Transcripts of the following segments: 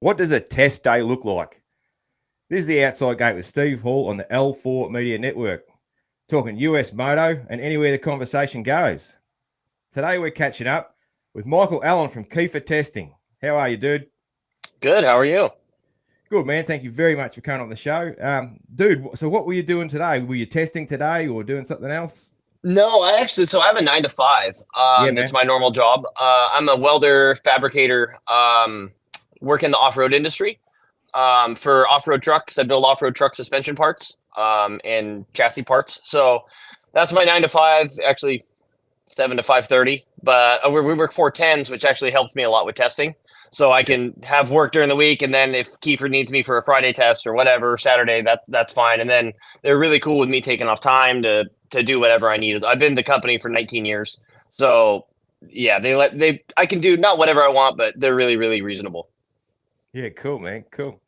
What does a test day look like? This is the Outside Gate with Steve Hall on the L4 Media Network, talking US Moto and anywhere the conversation goes. Today we're catching up with Michael Allen from Keefer Testing. How are you, dude? Good. How are you? Good, man. Thank you very much for coming on the show. Dude, so what were you doing today? Were you testing today or doing something else? No, so I have a 9 to 5. Yeah, That's man. my normal job. I'm a welder fabricator. Work in the off-road industry. For off-road trucks, I build off-road truck suspension parts, and chassis parts. So that's my 9 to 5. Actually, 7 to 5:30. But we work 410s, which actually helps me a lot with testing. So I Yeah. can have work during the week, and then if Kiefer needs me for a Friday test or whatever, Saturday, that's fine. And then they're really cool with me taking off time to do whatever I need. I've been in the company for 19 years, so yeah, I can do not whatever I want, but they're really reasonable. Yeah, cool, man. Cool.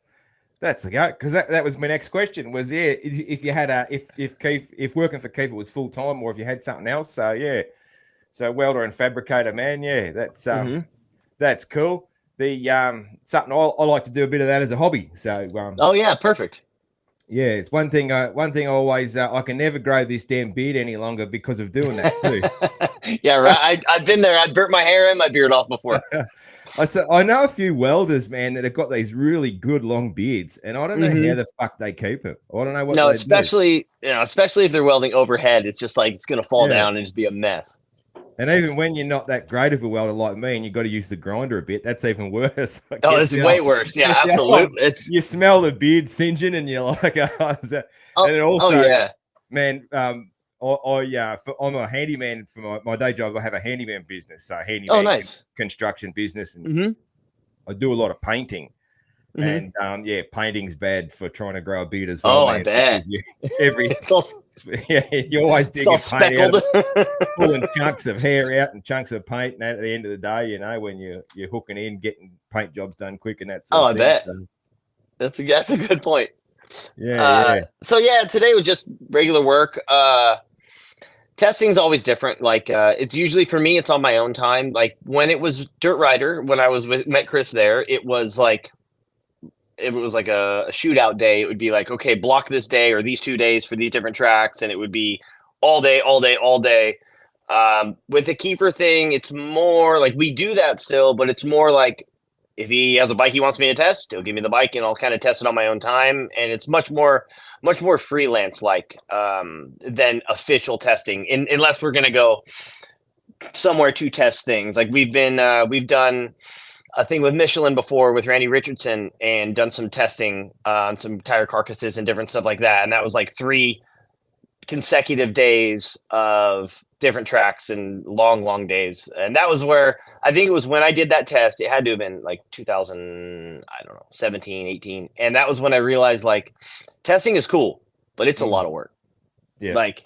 That's the go, because that was my next question. Was if you had if working for Keefer was full time or if you had something else. So yeah, so welder and fabricator, man. Yeah, Hmm. that's cool. The something I like to do a bit of that as a hobby. So Oh yeah, perfect. yeah, it's one thing I always I can never grow this damn beard any longer because of doing that too. Yeah, right. I've been there. I've burnt my hair and my beard off before. I know a few welders, man, that have got these really good long beards, and I don't know how Hmm. the fuck they keep it. I don't know what No, they do. especially if they're welding overhead, it's just like it's gonna fall Yeah. down and just be a mess. And even when you're not that great of a welder like me and you've got to use the grinder a bit, that's even worse. It Oh, gets it's you way up. worse. Yeah, Gets you up. absolutely. It's You smell the beard singeing and you're like, oh, is that? And oh it oh also, yeah. man, I'm a handyman for my day job. I have a handyman business, so Oh, handyman nice. construction business, and Hmm. I do a lot of painting. Hmm. And yeah, painting's bad for trying to grow a beard as well, Oh, I man, bet. because you every It's all yeah, you're always it's all digging paint out speckled. of pulling chunks of hair out and chunks of paint, and at the end of the day, you know, when you're hooking in, getting paint jobs done quick and that sort Oh, of I thing. bet. So That's a good point. yeah, yeah, So yeah, today was just regular work. Testing's always different. Like it's usually for me, it's on my own time. Like when it was Dirt Rider, when I was with met Chris there, it was like a shootout day. It would be like, okay, block this day or these 2 days for these different tracks, and it would be all day, all day, all day. With the keeper thing, it's more like we do that still, but it's more like if he has a bike he wants me to test, he'll give me the bike and I'll kind of test it on my own time. And it's much more freelance like than official testing, unless we're gonna go somewhere to test things. Like we've done a thing with Michelin before with Randy Richardson and done some testing on some tire carcasses and different stuff like that. And that was like 3 consecutive days of different tracks and long days. And that was where I think it was when I did that test. It had to have been like 2000, I don't know, 17, 18. And that was when I realized like testing is cool, but it's a mm, lot of work. yeah, Like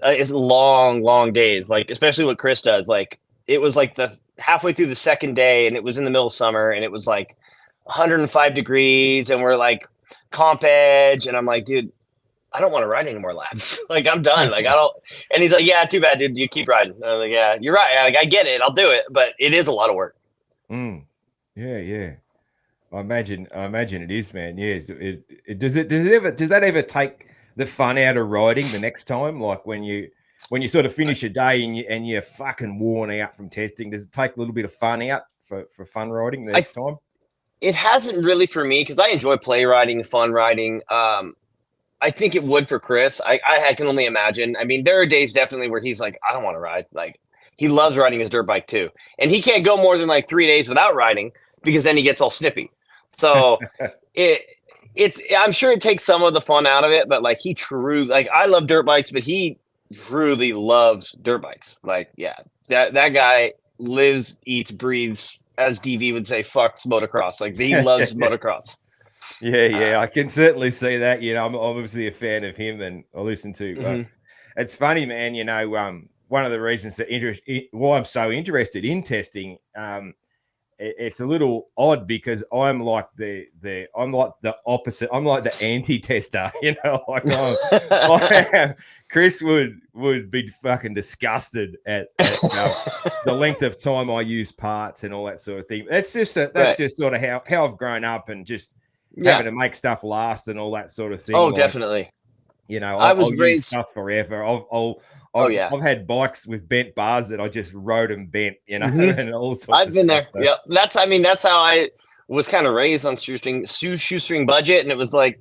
it's long days. Like especially what Chris does. Like it was like the halfway through the second day, and it was in the middle of summer, and it was like 105 degrees, and we're like comp edge, and I'm like, dude, I don't want to ride any more laps. Like I'm done. Like I don't. And he's like, yeah, too bad, dude. You keep riding. And I'm like, yeah, you're right. Like I get it. I'll do it, but it is a lot of work. mm, yeah, yeah. I imagine it is, man. Yes, does that ever take the fun out of riding the next time? Like when you sort of finish a day and you're fucking worn out from testing, does it take a little bit of fun out for fun riding the I next time? It hasn't really for me because I enjoy play riding, fun riding. I think it would for Chris. I can only imagine. I mean, there are days definitely where he's like, I don't want to ride. Like he loves riding his dirt bike too, and he can't go more than like 3 days without riding because then he gets all snippy. So it I'm sure it takes some of the fun out of it, but like he truly like I love dirt bikes, but he truly loves dirt bikes. Like yeah, that guy lives, eats, breathes, as DV would say, fucks motocross. Like he loves motocross. Yeah, Uh, yeah, I can certainly see that. You know, I'm obviously a fan of him, and I listen to. mhm. It's funny, man. You know, one of the reasons why I'm so interested in testing, it's a little odd because I'm like I'm like the opposite. I'm like the anti-tester, like Chris would be fucking disgusted at the length of time I use parts and all that sort of thing. That's just Right. just sort of how I've grown up and just Yeah. having to make stuff last and all that sort of thing. Oh, Like, definitely. I was I'll use raised. stuff forever. Oh yeah. I've had bikes with bent bars that I just rode and bent, Mhm. and all sorts I've of been stuff. there. Yep. That's how I was kind of raised on shoestring budget, and it was like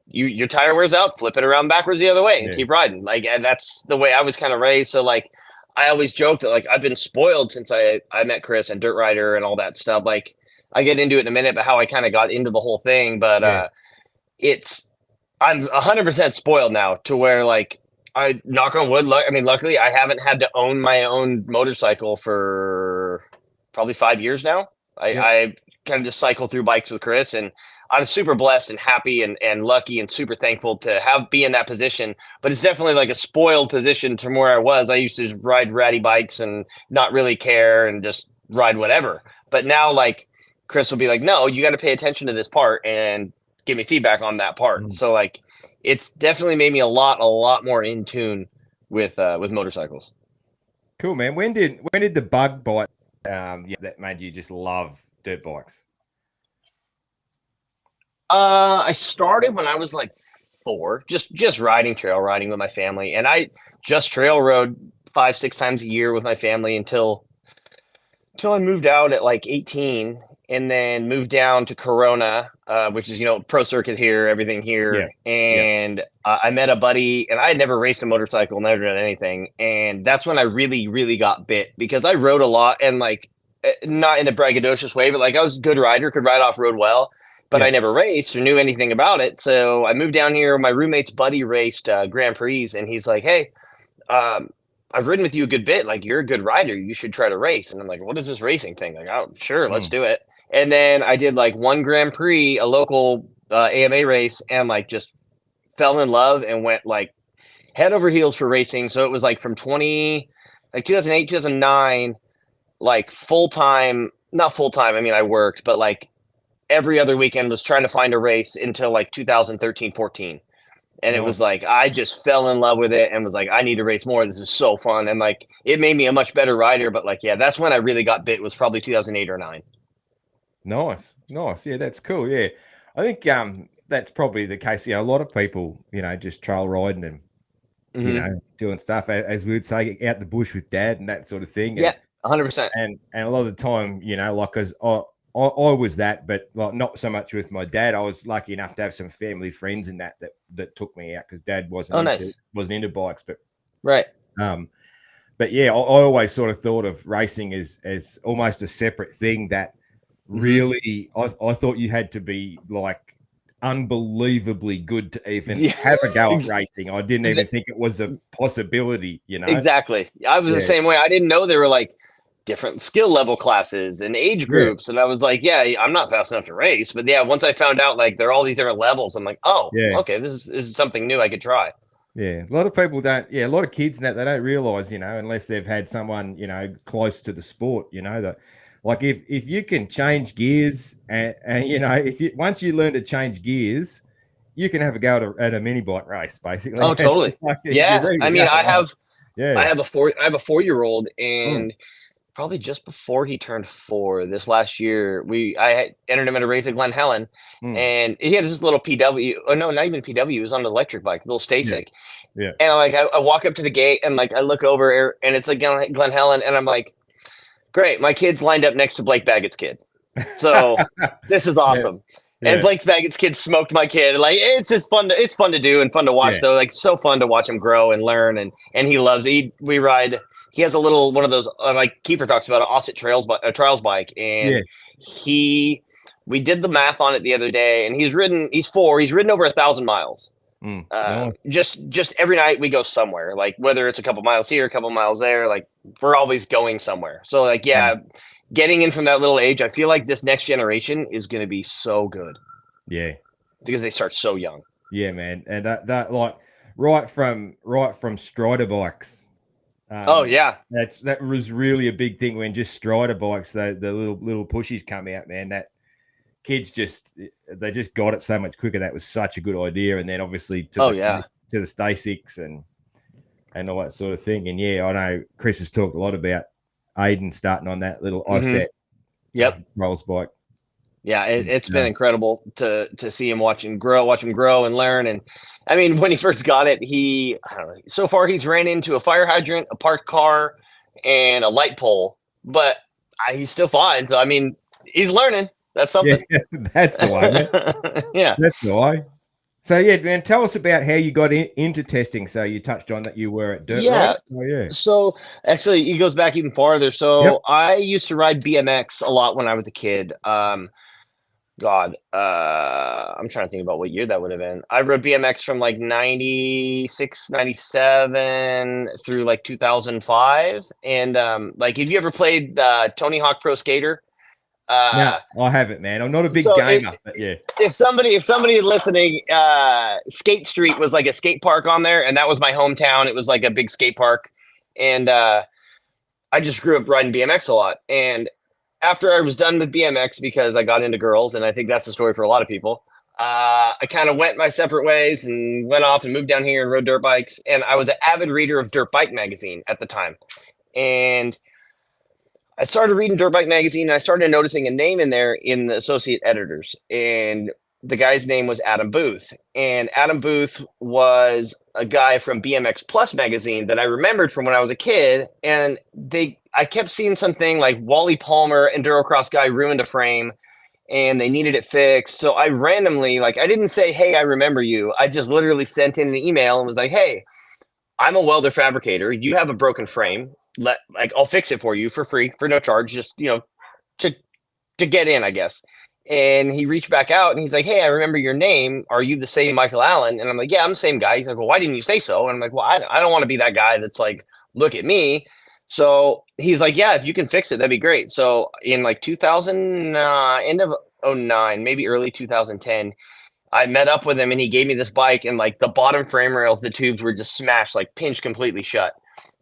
your tire wears out, flip it around backwards the other way and Yeah. keep riding. Like, and that's the way I was kind of raised. So like, I always joke that like I've been spoiled since I met Chris and Dirt Rider and all that stuff. Like, I get into it in a minute, but how I kind of got into the whole thing. But Yeah. it's I'm 100% spoiled now to where like I knock on wood. I mean, luckily I haven't had to own my own motorcycle for probably 5 years now. Yep. I kind of just cycle through bikes with Chris, and I'm super blessed and happy and lucky and super thankful to be in that position. But it's definitely like a spoiled position from where I was. I used to just ride ratty bikes and not really care and just ride whatever. But now like Chris will be like, no, you got to pay attention to this part and give me feedback on that part. Mm. So like it's definitely made me a lot more in tune with motorcycles. Cool, man. When did the bug bite that made you just love dirt bikes? I started when I was like 4, just riding trail riding with my family, and I just trail rode 5-6 times a year with my family until I moved out at like 18, and then moved down to Corona, which is pro circuit here, everything here. Yeah. And I met a buddy, and I had never raced a motorcycle, never done anything, and that's when I really got bit because I rode a lot and like not in a braggadocious way, but like I was a good rider, could ride off road well. But Yeah. I never raced or knew anything about it. So I moved down here. My roommate's buddy raced Grand Prix, and he's like, "Hey, I've ridden with you a good bit. Like, you're a good rider. You should try to race." And I'm like, "What is this racing thing?" Like, "Oh, sure, let's do it." And then I did like one Grand Prix, a local AMA race, and like just fell in love and went like head over heels for racing. So it was like from 2008, 2009, like full time, not full time. I mean, I worked, but like every other weekend was trying to find a race until like 2013, 14. And it was like I just fell in love with it and was like, I need to race more. This is so fun. And like it made me a much better rider. But like, yeah, that's when I really got bit, was probably 2008 or 9. Nice. Yeah, that's cool. Yeah, I think that's probably the case. A lot of people, just trail riding and doing stuff as we would say out the bush with dad and that sort of thing. Yeah, 100%. And a lot of the time, like, because I was that, but like not so much with my dad. I was lucky enough to have some family friends in that took me out because dad wasn't into bikes, but right. But yeah, I always sort of thought of racing as almost a separate thing that really I thought you had to be like unbelievably good to even have a go at racing. I didn't even think it was a possibility, Exactly. I was the same way. I didn't know there were like different skill level classes and age groups. And I was like, yeah, I'm not fast enough to race. But yeah, once I found out like there are all these different levels, I'm like, oh, okay, this is something new I could try. Yeah, a lot of people don't. Yeah, a lot of kids that they don't realize, unless they've had someone, close to the sport, that like if you can change gears and if you once you learn to change gears, you can have a go at a mini bike race, basically. Oh, totally. Like, yeah, I mean, I have a 4-year-old, and probably just before he turned 4 this last year, I had entered him at a race at Glen Helen, and he had this little PW. Oh no, not even PW. He was on an electric bike, little Stasic. Yeah. And I walk up to the gate and like I look over and it's like Glen Helen, and I'm like, great, my kid's lined up next to Blake Baggett's kid. So this is awesome. Yeah. And Blake Baggett's kid smoked my kid. Like it's just fun. It's fun to do and fun to watch though. Like so fun to watch him grow and learn. And he loves it. We ride. He has a little one of those like Keefer talks about, an Osset trials bike, and we did the math on it the other day, and he's ridden. He's 4. He's ridden over 1,000 miles. Nice. Just every night we go somewhere, like whether it's a couple miles here, a couple miles there, like we're always going somewhere. So like, getting in from that little age, I feel like this next generation is going to be so good. Yeah. Because they start so young. Yeah, man. And that like right from Strider bikes, Oh yeah. That was really a big thing when just Strider bikes, the little pushies come out, man. That kids they just got it so much quicker. That was such a good idea. And then obviously Oh yeah. to the Stay Six and all that sort of thing. And yeah, I know Chris has talked a lot about Aiden starting on that little offset Yep. rolls bike. Yeah, it's been incredible to see him watch him grow and learn. And I mean, when he first got it, I don't know, so far he's ran into a fire hydrant, a parked car, and a light pole, but he's still fine. So I mean, he's learning. That's something. Yeah, that's the way, man. Yeah, That's the way. So yeah, man, tell us about how you got into testing. So you touched on that you were at Dirt yeah. Riders. Oh yeah. So actually, it goes back even farther. So Yep. I used to ride BMX a lot when I was a kid. God, I'm trying to think about what year that would have been. I rode BMX from like 96, 97 through like 2005. And like, have you ever played Tony Hawk Pro Skater? No, I haven't, man. I'm not a big So gamer, but yeah. if somebody listening, Skate Street was like a skate park on there, and that was my hometown. It was like a big skate park, and I just grew up riding BMX a lot. And after I was done with BMX, because I got into girls, and I think that's the story for a lot of people, I kind of went my separate ways and went off and moved down here and rode dirt bikes. And I was an avid reader of Dirt Bike magazine at the time. And I started reading Dirt Bike magazine, and I started noticing a name in there in the associate editors. And the guy's name was Adam Booth. And Adam Booth was a guy from BMX Plus magazine that I remembered from when I was a kid. And I kept seeing something like Wally Palmer, Endurocross guy, ruined a frame and they needed it fixed. So I randomly, like, I didn't say, hey, I remember you. I just literally sent in an email and was like, hey, I'm a welder fabricator. You have a broken frame. I'll fix it for you for free, for no charge, just, to get in, I guess. And he reached back out and he's like, hey, I remember your name. Are you the same Michael Allen? And I'm like, yeah, I'm the same guy. He's like, well, why didn't you say so? And I'm like, well, I don't want to be that guy that's like, look at me. So he's like, yeah, if you can fix it, that'd be great. So in like 2000, end of 09, maybe early 2010, I met up with him and he gave me this bike, and like the bottom frame rails, the tubes were just smashed, like pinched completely shut.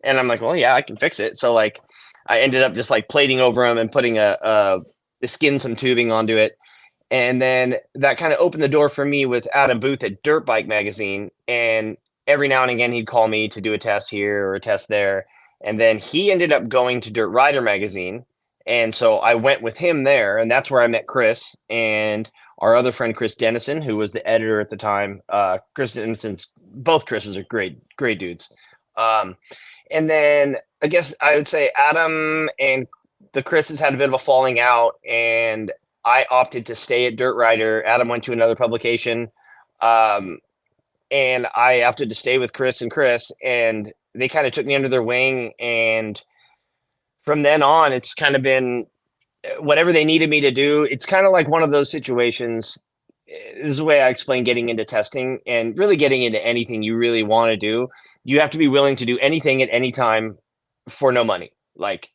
And I'm like, well, yeah, I can fix it. So like I ended up just like plating over them and putting some tubing onto it. And then that kind of opened the door for me with Adam Booth at Dirt Bike magazine. And every now and again, he'd call me to do a test here or a test there. And then he ended up going to Dirt Rider magazine. And so I went with him there, and that's where I met Chris and our other friend, Chris Dennison, who was the editor at the time. Chris Dennison's, both Chris's are great dudes. And then I guess I would say Adam and the Chris's had a bit of a falling out, and I opted to stay at Dirt Rider. Adam went to another publication. And I opted to stay with Chris, and they kind of took me under their wing. And from then on, it's kind of been whatever they needed me to do. It's kind of like one of those situations. This is the way I explain getting into testing and really getting into anything you really want to do. You have to be willing to do anything at any time for no money. Like,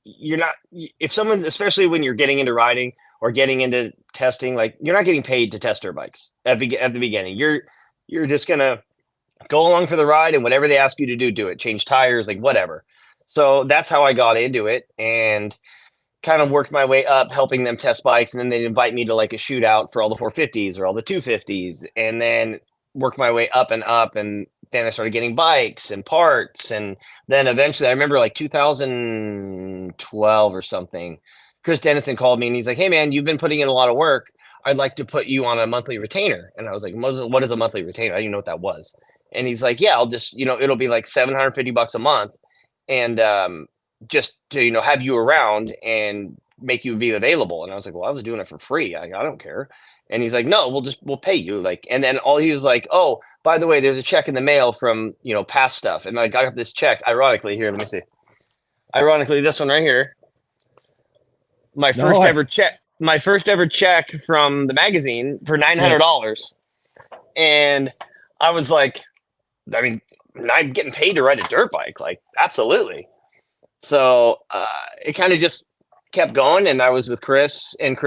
you're not, if someone, especially when you're getting into riding or getting into testing, like, you're not getting paid to test dirt bikes at the beginning. You're just gonna go along for the ride, and whatever they ask you to do it. Change tires, like whatever. So that's how I got into it, and kind of worked my way up, helping them test bikes. And then they'd invite me to like a shootout for all the 450s or all the 250s, and then worked my way up and up. And then I started getting bikes and parts. And then eventually I remember like 2012 or something, Chris Dennison called me and he's like, hey man, you've been putting in a lot of work. I'd like to put you on a monthly retainer. And I was like, what is a monthly retainer? I didn't know what that was. And he's like, yeah, I'll just, it'll be like $750 a month. And just to, have you around and make you be available. And I was like, well, I was doing it for free. I don't care. And he's like, no, we'll pay you. Like, and then he was like, oh, by the way, there's a check in the mail from, past stuff. And I got this check, ironically, here, let me see. Ironically, this one right here. My first ever check from the magazine for $900. And I was like, I mean, I'm getting paid to ride a dirt bike. Like, absolutely. So it kind of just kept going, and I was with Chris, and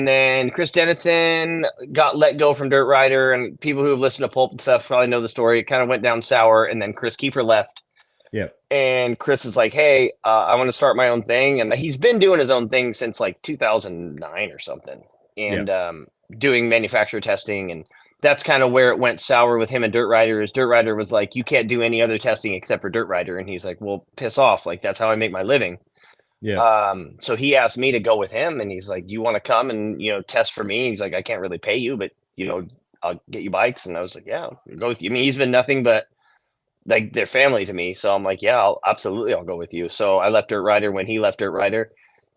then Chris Dennison got let go from Dirt Rider, and people who have listened to Pulp and stuff probably know the story. It kind of went down sour, and then Chris Keefer left. Yeah. And Chris is like, hey, I want to start my own thing. And he's been doing his own thing since like 2009 or something, Yeah. and doing manufacturer testing. And that's kind of where it went sour with him and Dirt Rider. Is Dirt Rider was like, you can't do any other testing except for Dirt Rider. And he's like, well, piss off. Like, that's how I make my living. Yeah. So he asked me to go with him, and he's like, do you want to come and, test for me? He's like, I can't really pay you, but, I'll get you bikes. And I was like, yeah, I'll go with you. I mean, he's been nothing but like their family to me. So I'm like, yeah, I'll go with you. So I left Dirt Rider when he left Dirt Rider,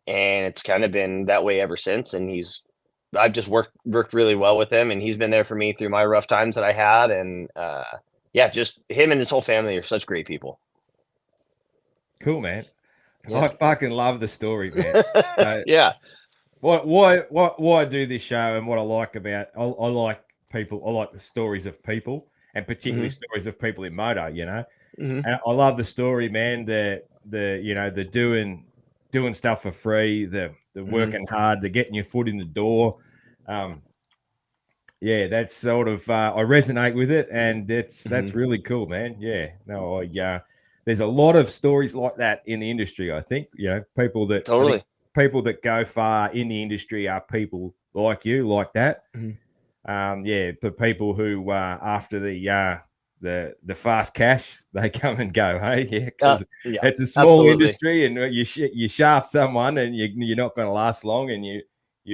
and it's kind of been that way ever since. And I've just worked really well with him, and he's been there for me through my rough times that I had. And yeah, just him and his whole family are such great people. Cool, man. Yeah. I fucking love the story, man. So Yeah. why I do this show and what I like about I like people. I like the stories of people, and particularly stories of people in moto. And I love the story, man. The doing stuff for free, the working hard, the getting your foot in the door. Yeah, that's sort of I resonate with it, and that's really cool, man. Yeah, no, there's a lot of stories like that in the industry. I think people that Totally. people that go far in the industry are people like you, like that. Yeah, but people who after the fast cash, they come and go. Hey, yeah, because yeah, it's a small absolutely. industry, and you shaft someone, and you're not going to last long, and you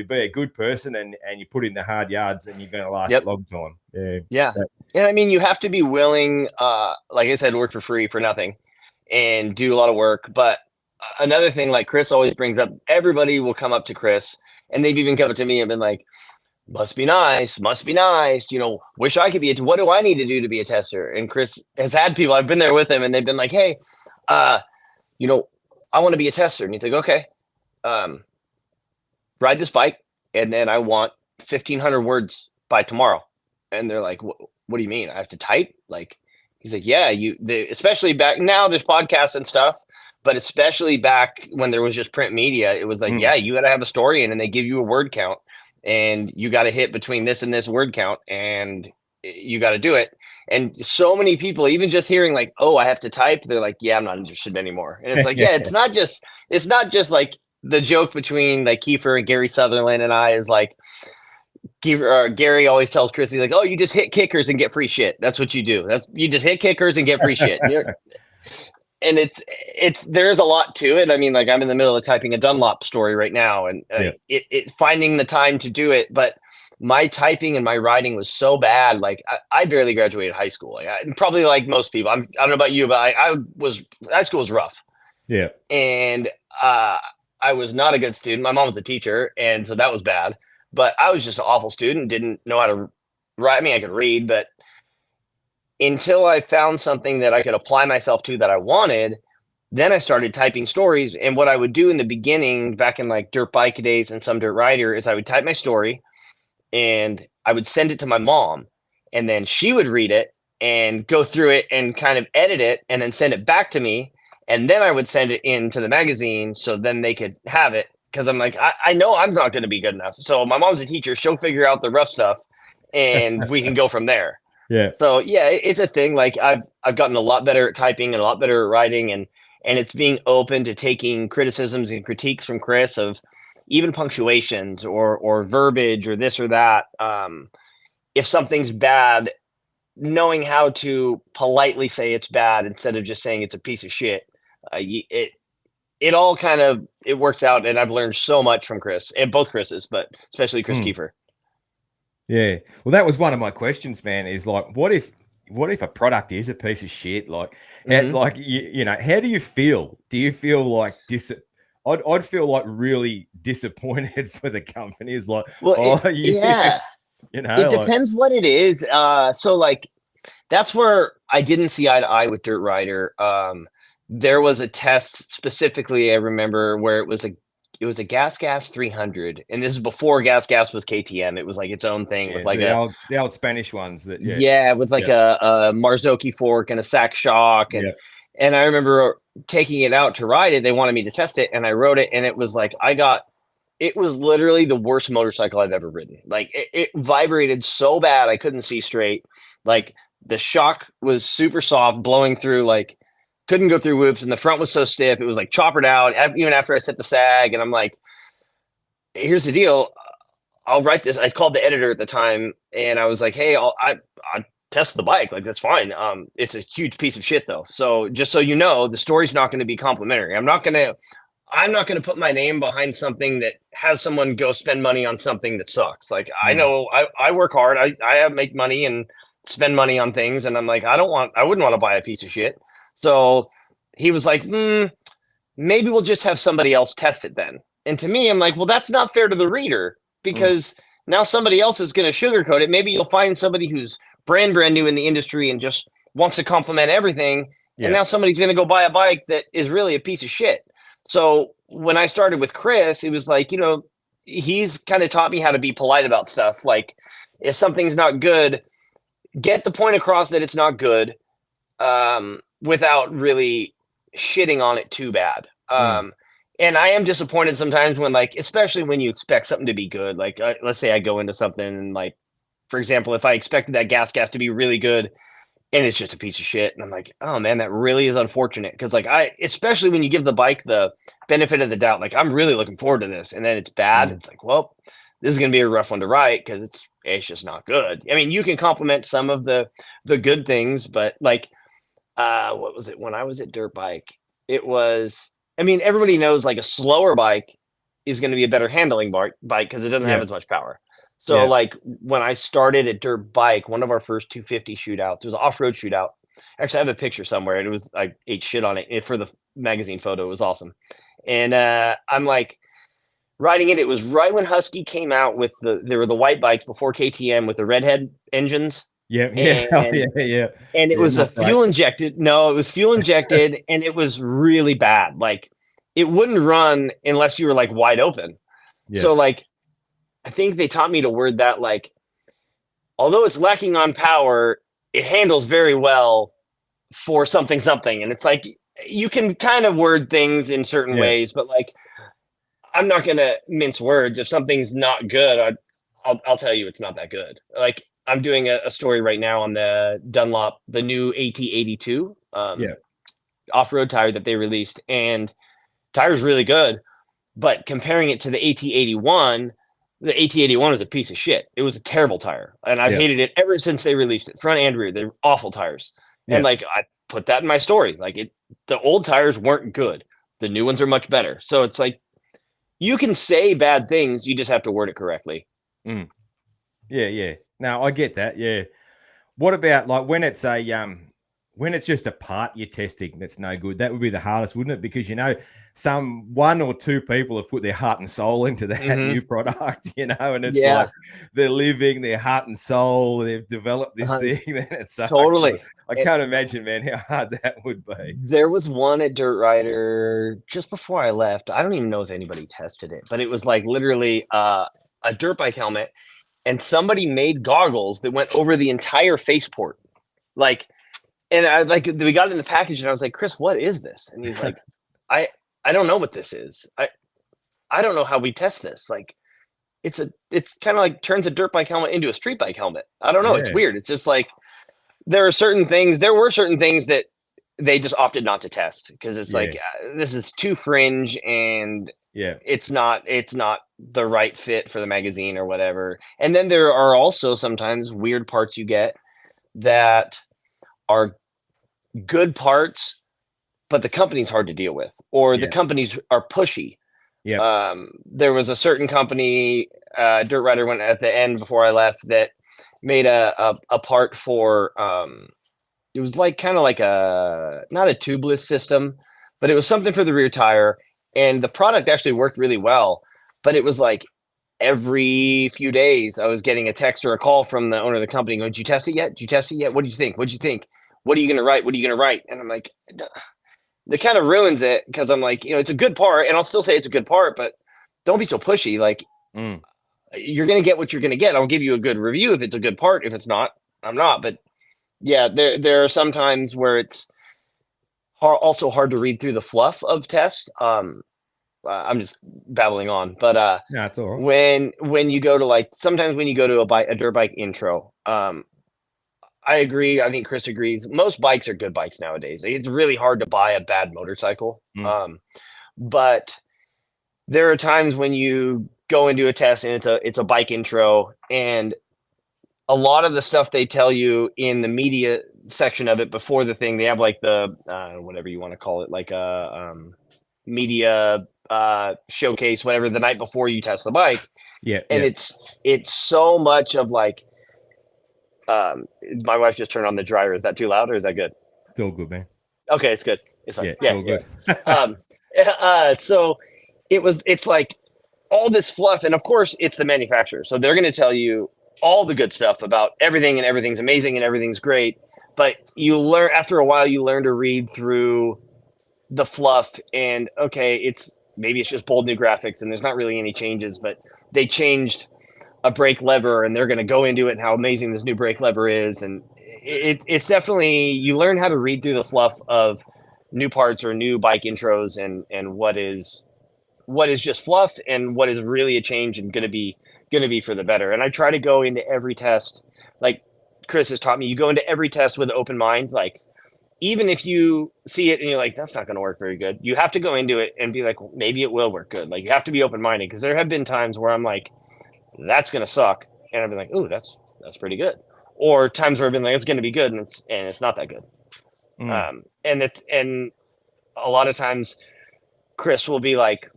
be a good person, and you put in the hard yards, and you're going to last a long time. Yeah. And I mean, you have to be willing, like I said, work for free for nothing and do a lot of work. But another thing, like Chris always brings up, everybody will come up to Chris, and they've even come up to me and been like, must be nice, wish I could be what do I need to do to be a tester? And Chris has had people, I've been there with him, and they've been like, hey, I want to be a tester. And he's like, okay, ride this bike, and then I want 1,500 words by tomorrow. And they're like, what do you mean? I have to type? Like, he's like, yeah, especially back now there's podcasts and stuff, but especially back when there was just print media, it was like, yeah, you got to have a story in, and they give you a word count, and you got to hit between this and this word count, and you got to do it. And so many people, even just hearing like, oh, I have to type, they're like, yeah, I'm not interested anymore. And it's like, yeah, it's not just like the joke between like Keefer and Gary Sutherland and I is like, Gary always tells Chris, he's like, oh, you just hit kickers and get free shit. That's what you do. You just hit kickers and get free shit. And there's a lot to it. I mean, like, I'm in the middle of typing a Dunlop story right now, and it finding the time to do it. But my typing and my writing was so bad. Like, I barely graduated high school. Like, probably like most people. I don't know about you, but high school was rough. Yeah. And I was not a good student. My mom was a teacher, and so that was bad. But I was just an awful student, didn't know how to write. I mean, I could read, but until I found something that I could apply myself to that I wanted, then I started typing stories. And what I would do in the beginning, back in like dirt bike days and some dirt rider, is I would type my story and I would send it to my mom, and then she would read it and go through it and kind of edit it and then send it back to me. And then I would send it into the magazine so then they could have it. Because I'm like, I know I'm not going to be good enough. So my mom's a teacher. She'll figure out the rough stuff, and we can go from there. Yeah. So yeah, it's a thing. Like I've gotten a lot better at typing and a lot better at writing, and it's being open to taking criticisms and critiques from Chris of even punctuations or verbiage or this or that. If something's bad, knowing how to politely say it's bad instead of just saying it's a piece of shit. It all kind of, it works out, and I've learned so much from Chris, and both Chris's, but especially Chris Keefer. Yeah. Well, that was one of my questions, man, is like, what if a product is a piece of shit? Like, like how do you feel? Do you feel like I'd feel like really disappointed for the company. It's like, well, yeah, it depends what it is. So like, that's where I didn't see eye to eye with Dirt Rider. There was a test specifically, I remember, where it was a Gas 300, and this is before Gas was KTM. It was like its own thing with like the old Spanish ones that with like a Marzocchi fork and a sack shock, and I remember taking it out to ride it. They wanted me to test it, and I rode it, and it was like it was literally the worst motorcycle I've ever ridden. Like it vibrated so bad, I couldn't see straight. Like the shock was super soft, blowing through like couldn't go through whoops, and the front was so stiff it was like choppered out even after I set the sag. And I'm like, here's the deal, I'll write this. I called the editor at the time and I was like, hey, I test the bike, like that's fine. It's a huge piece of shit though, so just so you know, the story's not going to be complimentary. I'm not going to put my name behind something that has someone go spend money on something that sucks. Like I know I work hard. I make money and spend money on things. And I'm like, I wouldn't want to buy a piece of shit. So he was like, maybe we'll just have somebody else test it then. And to me, I'm like, well, that's not fair to the reader, because now somebody else is going to sugarcoat it. Maybe you'll find somebody who's brand new in the industry and just wants to compliment everything. Yeah. And now somebody's going to go buy a bike that is really a piece of shit. So when I started with Chris, it was like, he's kind of taught me how to be polite about stuff. Like if something's not good, get the point across that it's not good, without really shitting on it too bad. And I am disappointed sometimes when, like, especially when you expect something to be good. Like, let's say I go into something and, like, for example, if I expected that gas to be really good and it's just a piece of shit, and I'm like, oh man, that really is unfortunate. Because like especially when you give the bike the benefit of the doubt, like I'm really looking forward to this, and then it's bad. It's like, well, this is gonna be a rough one to write because it's just not good. I mean, you can compliment some of the good things, but like, what was it when I was at Dirt Bike? It was, I mean, everybody knows like a slower bike is going to be a better handling bike because it doesn't have as much power. So like when I started at Dirt Bike, one of our first 250 shootouts, it was an off-road shootout. Actually, I have a picture somewhere, and I ate shit on it for the magazine photo. It was awesome. And I'm like riding it. It was right when Husky came out with there were the white bikes before KTM with the redhead engines. Yeah. And it was a fuel injected. No, it was fuel injected, and it was really bad. Like it wouldn't run unless you were like wide open. Yeah. So like, I think they taught me to word that like, although it's lacking on power, it handles very well for something. And it's like, you can kind of word things in certain ways, but like, I'm not going to mince words. If something's not good, I'll tell you it's not that good. Like I'm doing a story right now on the Dunlop, the new AT82 off-road tire that they released, and tire's really good, but comparing it to the AT81, the AT81 was a piece of shit. It was a terrible tire, and I've hated it ever since they released it. Front and rear, they're awful tires. And like I put that in my story. Like the old tires weren't good. The new ones are much better. So it's like you can say bad things, you just have to word it correctly. Yeah. Now I get that. Yeah. What about like when it's when it's just a part you're testing that's no good? That would be the hardest, wouldn't it? Because one or two people have put their heart and soul into that new product, and it's like they're living their heart and soul. They've developed this thing, and it sucks. Totally. I can't imagine, man, how hard that would be. There was one at Dirt Rider just before I left. I don't even know if anybody tested it, but it was like literally a dirt bike helmet, and somebody made goggles that went over the entire faceport. Like, and we got it in the package, and I was like, Chris, what is this? And he's like, I don't know what this is. I don't know how we test this. Like, it's kind of like turns a dirt bike helmet into a street bike helmet. I don't know. It's weird. It's just like there were certain things that they just opted not to test because it's like this is too fringe, and it's not the right fit for the magazine or whatever. And then there are also sometimes weird parts you get that are good parts, but the company's hard to deal with, or the companies are pushy. There was a certain company, Dirt Rider went at the end before I left, that made a part for it was like kind of like not a tubeless system, but it was something for the rear tire, and the product actually worked really well. But it was like every few days I was getting a text or a call from the owner of the company going, "Did you test it yet? Did you test it yet? What do you think? What do you think? What are you going to write? What are you going to write?" And I'm like, that kind of ruins it, because I'm like, it's a good part, and I'll still say it's a good part, but don't be so pushy. Like, you're going to get what you're going to get. I'll give you a good review if it's a good part. If it's not, I'm not. But yeah, there are some times where it's also hard to read through the fluff of tests. I'm just babbling on, but no, it's all right. When you go to sometimes when you go to a dirt bike intro, I agree. I think Chris agrees. Most bikes are good bikes nowadays. It's really hard to buy a bad motorcycle. But there are times when you go into a test and it's a bike intro, and a lot of the stuff they tell you in the media section of it before the thing, they have like the whatever you want to call it, like a media showcase, whatever, the night before you test the bike. Yeah, And it's so much of like, my wife just turned on the dryer. Is that too loud or is that good? It's all good, man. Okay, it's good. It's fine. Yeah, Yeah, all good. so it's like all this fluff, and of course it's the manufacturer, so they're going to tell you all the good stuff about everything, and everything's amazing and everything's great. But you learn after a while, you learn to read through the fluff, and okay, maybe it's just bold new graphics and there's not really any changes, but they changed a brake lever and they're going to go into it and how amazing this new brake lever is. And it's definitely, you learn how to read through the fluff of new parts or new bike intros, and what is just fluff and what is really a change and going to be for the better. And I try to go into every test, like Chris has taught me, you go into every test with an open mind. Like, even if you see it and you're like, that's not going to work very good, you have to go into it and be like, well, maybe it will work good. Like, you have to be open-minded, because there have been times where I'm like, that's going to suck, and I've been like, ooh, that's pretty good. Or times where I've been like, it's going to be good, and it's not that good. And a lot of times Chris will be like,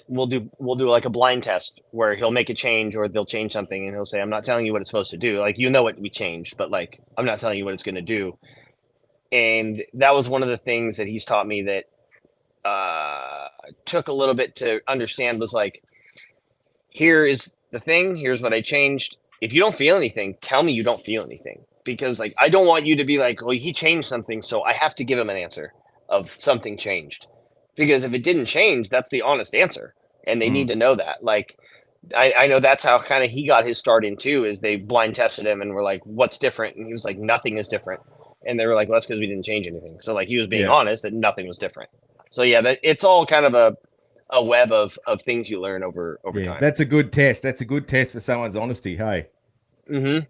we'll do like a blind test where he'll make a change, or they'll change something, and he'll say, I'm not telling you what it's supposed to do. Like, what we changed, but like, I'm not telling you what it's going to do. And that was one of the things that he's taught me that took a little bit to understand, was like, here is the thing, here's what I changed. If you don't feel anything, tell me you don't feel anything, because like, I don't want you to be like, well, he changed something, so I have to give him an answer of something changed. Because if it didn't change, that's the honest answer, and they need to know that. Like, I know that's how kind of he got his start in too, is they blind tested him and were like, what's different? And he was like, nothing is different. And they were like, well, that's because we didn't change anything. So like, he was being honest that nothing was different. So yeah, it's all kind of a web of things you learn over time. That's a good test. That's a good test for someone's honesty. Hey. Mm-hmm.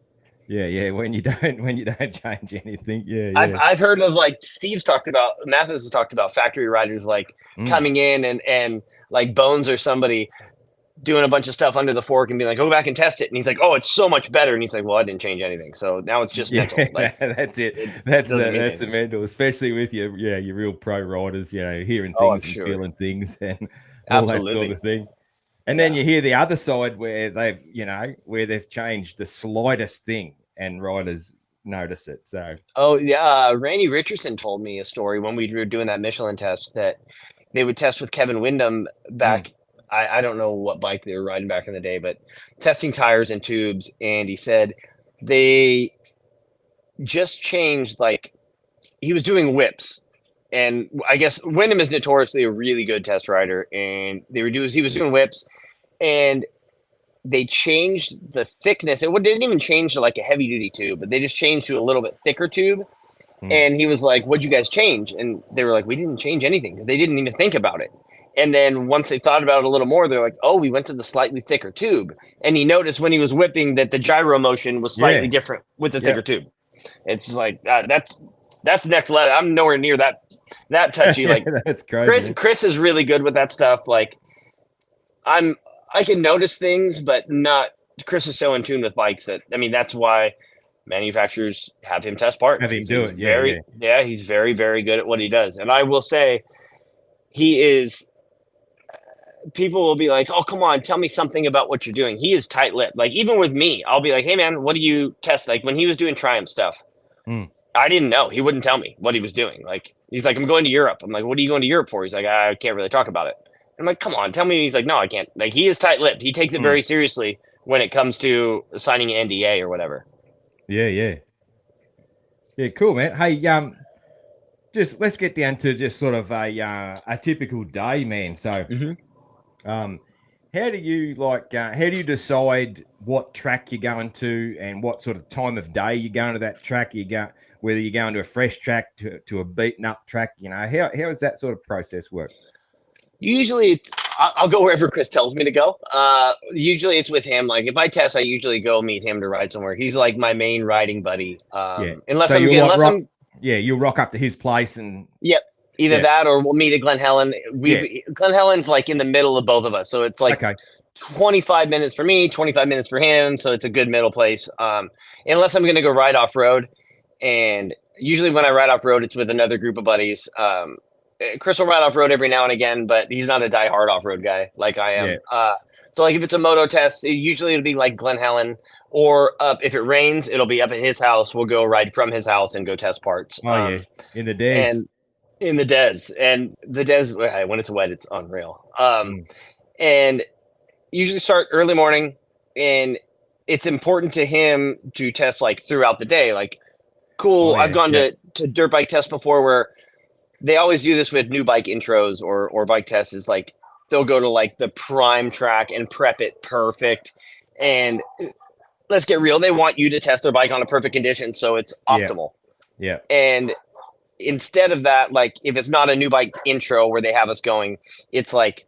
Yeah. When you don't change anything. Yeah. I've heard of, like, Mathis has talked about factory riders like coming in and like Bones or somebody doing a bunch of stuff under the fork and being like, go back and test it. And he's like, oh, it's so much better. And he's like, well, I didn't change anything. So now it's just mental. Like, that's it. That's a mental, especially with your real pro riders, hearing things and feeling things and all that sort of thing. And then you hear the other side where they've changed the slightest thing and riders notice it. So, Randy Richardson told me a story when we were doing that Michelin test that they would test with Kevin Windham back. I don't know what bike they were riding back in the day, but testing tires and tubes. And he said they just changed, like, he was doing whips. And I guess Windham is notoriously a really good test rider. And he was doing whips, and they changed the thickness. It didn't even change to like a heavy duty tube, but they just changed to a little bit thicker tube. And he was like, what'd you guys change? And they were like, we didn't change anything, because they didn't even think about it. And then once they thought about it a little more, they're like, oh, we went to the slightly thicker tube. And he noticed when he was whipping that the gyro motion was slightly different with the thicker tube. It's just like, that's next level. I'm nowhere near that touchy. Like, that's crazy. Chris is really good with that stuff. Like, I can notice things, but not. Chris is so in tune with bikes that, I mean, that's why manufacturers have him test parts. Have him do it. He's very, very good at what he does. And I will say, he is. People will be like, oh, come on, tell me something about what you're doing. He is tight-lipped. Like, even with me, I'll be like, hey, man, what do you test? Like, when he was doing Triumph stuff, I didn't know. He wouldn't tell me what he was doing. Like, he's like, I'm going to Europe. I'm like, what are you going to Europe for? He's like, I can't really talk about it. I'm like, come on, tell me. He's like, no, I can't. Like, he is tight-lipped. He takes it very seriously when it comes to signing an NDA or whatever. Yeah, cool, man. Hey, just let's get down to just sort of a typical day, man. So, how do you decide what track you're going to and what sort of time of day you're going to that track? Whether you're going to a fresh track to a beaten up track, how does that sort of process work? Usually I'll go wherever Chris tells me to go. Usually it's with him. Like if I test, I usually go meet him to ride somewhere. He's like my main riding buddy. Yeah. Unless So I'm you'll like unless rock. I'm Yeah, you'll rock up to his place and. yep. Either Yeah. that or we'll meet at Glen Helen. Yeah. Glen Helen's like in the middle of both of us, so it's like Okay. 25 minutes for me, 25 minutes for him. So it's a good middle place. Unless I'm going to go ride off road, and usually when I ride off road, it's with another group of buddies. Chris will ride off road every now and again, but he's not a diehard off road guy like I am. Yeah. So like if it's a moto test, usually it'll be like Glen Helen, or if it rains, it'll be up at his house. We'll go ride from his house and go test parts. Oh yeah, in the des. And in the des when it's wet, it's unreal. And usually start early morning, and it's important to him to test like throughout the day. Like, cool. I've gone to dirt bike tests before where they always do this with new bike intros or bike tests. Is like they'll go to like the prime track and prep it perfect. And let's get real, they want you to test their bike on a perfect condition, so it's optimal. Yeah. And instead of that, like if it's not a new bike intro where they have us going, it's like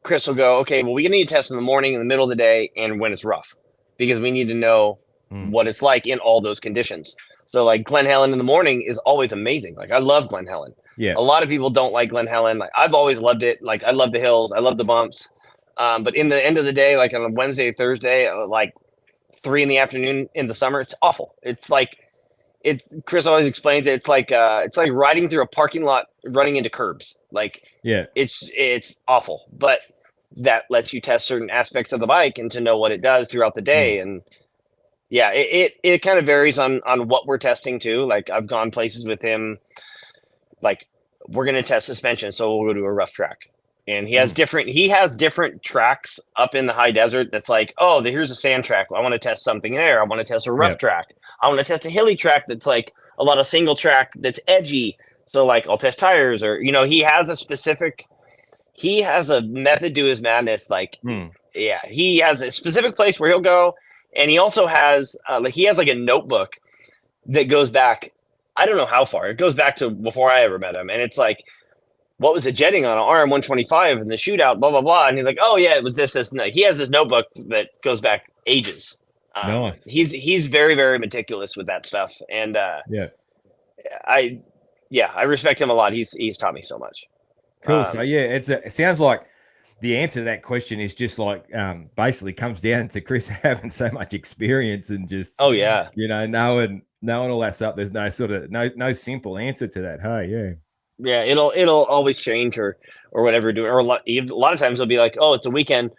Chris will go, okay, well, we need to test in the morning, in the middle of the day, and when it's rough, because we need to know what it's like in all those conditions. So like Glen Helen in the morning is always amazing. Like I love Glen Helen. Yeah. A lot of people don't like Glen Helen. Like I've always loved it. Like I love the hills. I love the bumps. But in the end of the day, like on a Wednesday, Thursday, like 3 p.m. in the summer, it's awful. It's like Chris always explains it. It's like riding through a parking lot, running into curbs. Like it's awful, but that lets you test certain aspects of the bike and to know what it does throughout the day. And yeah, it kind of varies on what we're testing too. Like I've gone places with him, like we're going to test suspension. So we'll go to a rough track, and he has different tracks up in the high desert. That's like, oh, here's a sand track. I want to test something there. I want to test a rough track. I want to test a hilly track that's like a lot of single track that's edgy. So like I'll test tires, or he has a method to his madness. Like he has a specific place where he'll go, and he also has he has like a notebook that goes back, I don't know how far. It goes back to before I ever met him, and it's like, what was it jetting on an RM125 in the shootout, blah blah blah. And he's like, oh yeah, it was this and that. He has this notebook that goes back ages. Nice. He's very, very meticulous with that stuff, and I respect him a lot. He's taught me so much. Cool. So it sounds like the answer to that question is just like basically comes down to Chris having so much experience and just knowing all that stuff. There's no sort of no simple answer to that. Hey, yeah, it'll always change or whatever. Or a lot of times it'll be like, oh, it's a weekend,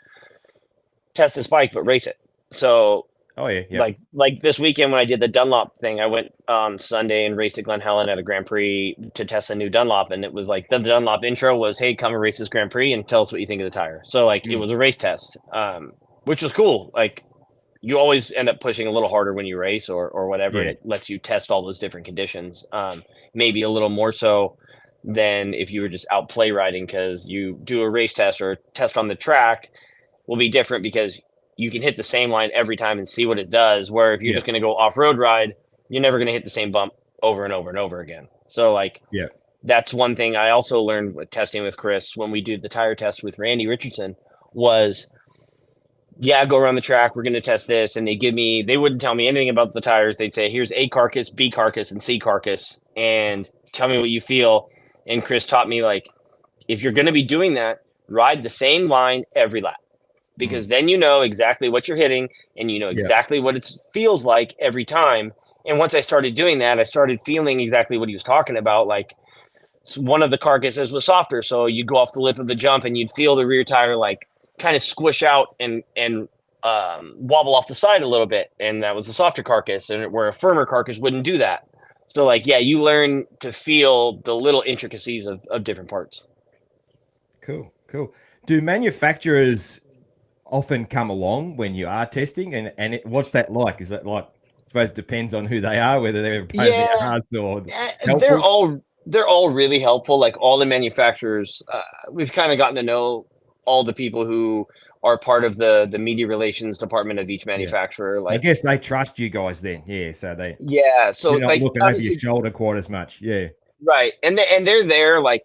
test this bike but race it. So like this weekend when I did the Dunlop thing, I went on Sunday and raced at Glen Helen at a Grand Prix to test a new Dunlop, and it was like the Dunlop intro was, hey, come and race this Grand Prix and tell us what you think of the tire. So like it was a race test, which was cool. Like you always end up pushing a little harder when you race or whatever. And it lets you test all those different conditions, maybe a little more so than if you were just out play riding, because you do a race test or a test on the track will be different because you can hit the same line every time and see what it does. Where if you're just going to go off-road ride, you're never going to hit the same bump over and over and over again. So like, that's one thing I also learned with testing with Chris when we did the tire test with Randy Richardson was, go around the track. We're going to test this. And they wouldn't tell me anything about the tires. They'd say, here's A carcass, B carcass, and C carcass, and tell me what you feel. And Chris taught me, like, if you're going to be doing that, ride the same line every lap. Because then you know exactly what you're hitting and you know exactly what it feels like every time. And once I started doing that, I started feeling exactly what he was talking about. Like one of the carcasses was softer. So you'd go off the lip of the jump and you'd feel the rear tire like kind of squish out and wobble off the side a little bit. And that was a softer carcass, and where a firmer carcass wouldn't do that. So like, you learn to feel the little intricacies of different parts. Cool. Do manufacturers often come along when you are testing, and what's that like? Is that like, I suppose it depends on who they are, whether they're ass or helpful? They're all really helpful. Like all the manufacturers, we've kind of gotten to know all the people who are part of the media relations department of each manufacturer. Like, I guess they trust you guys then. So they're so not like looking over your shoulder quite as much. Right. And they're there. Like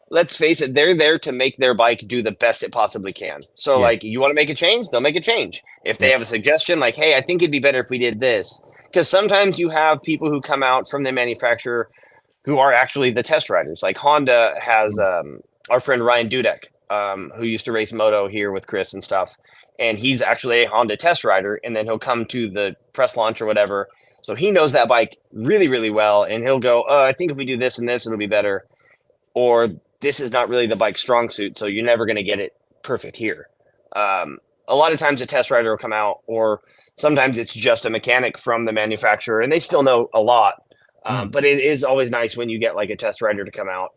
let's face it, they're there to make their bike do the best it possibly can. So Yeah. like, you want to make a change, they'll make a change. If they Yeah. have a suggestion, like, hey, I think it'd be better if we did this, because sometimes you have people who come out from the manufacturer who are actually the test riders. Like Honda has our friend Ryan Dudek, who used to race moto here with Chris and stuff, and he's actually a Honda test rider. And then he'll come to the press launch or whatever, so he knows that bike really, really well, and he'll go, "Oh, I think if we do this and this, it'll be better," or "This is not really the bike's strong suit, so you're never going to get it perfect here." A lot of times, a test rider will come out, or sometimes it's just a mechanic from the manufacturer, and they still know a lot. But it is always nice when you get like a test rider to come out,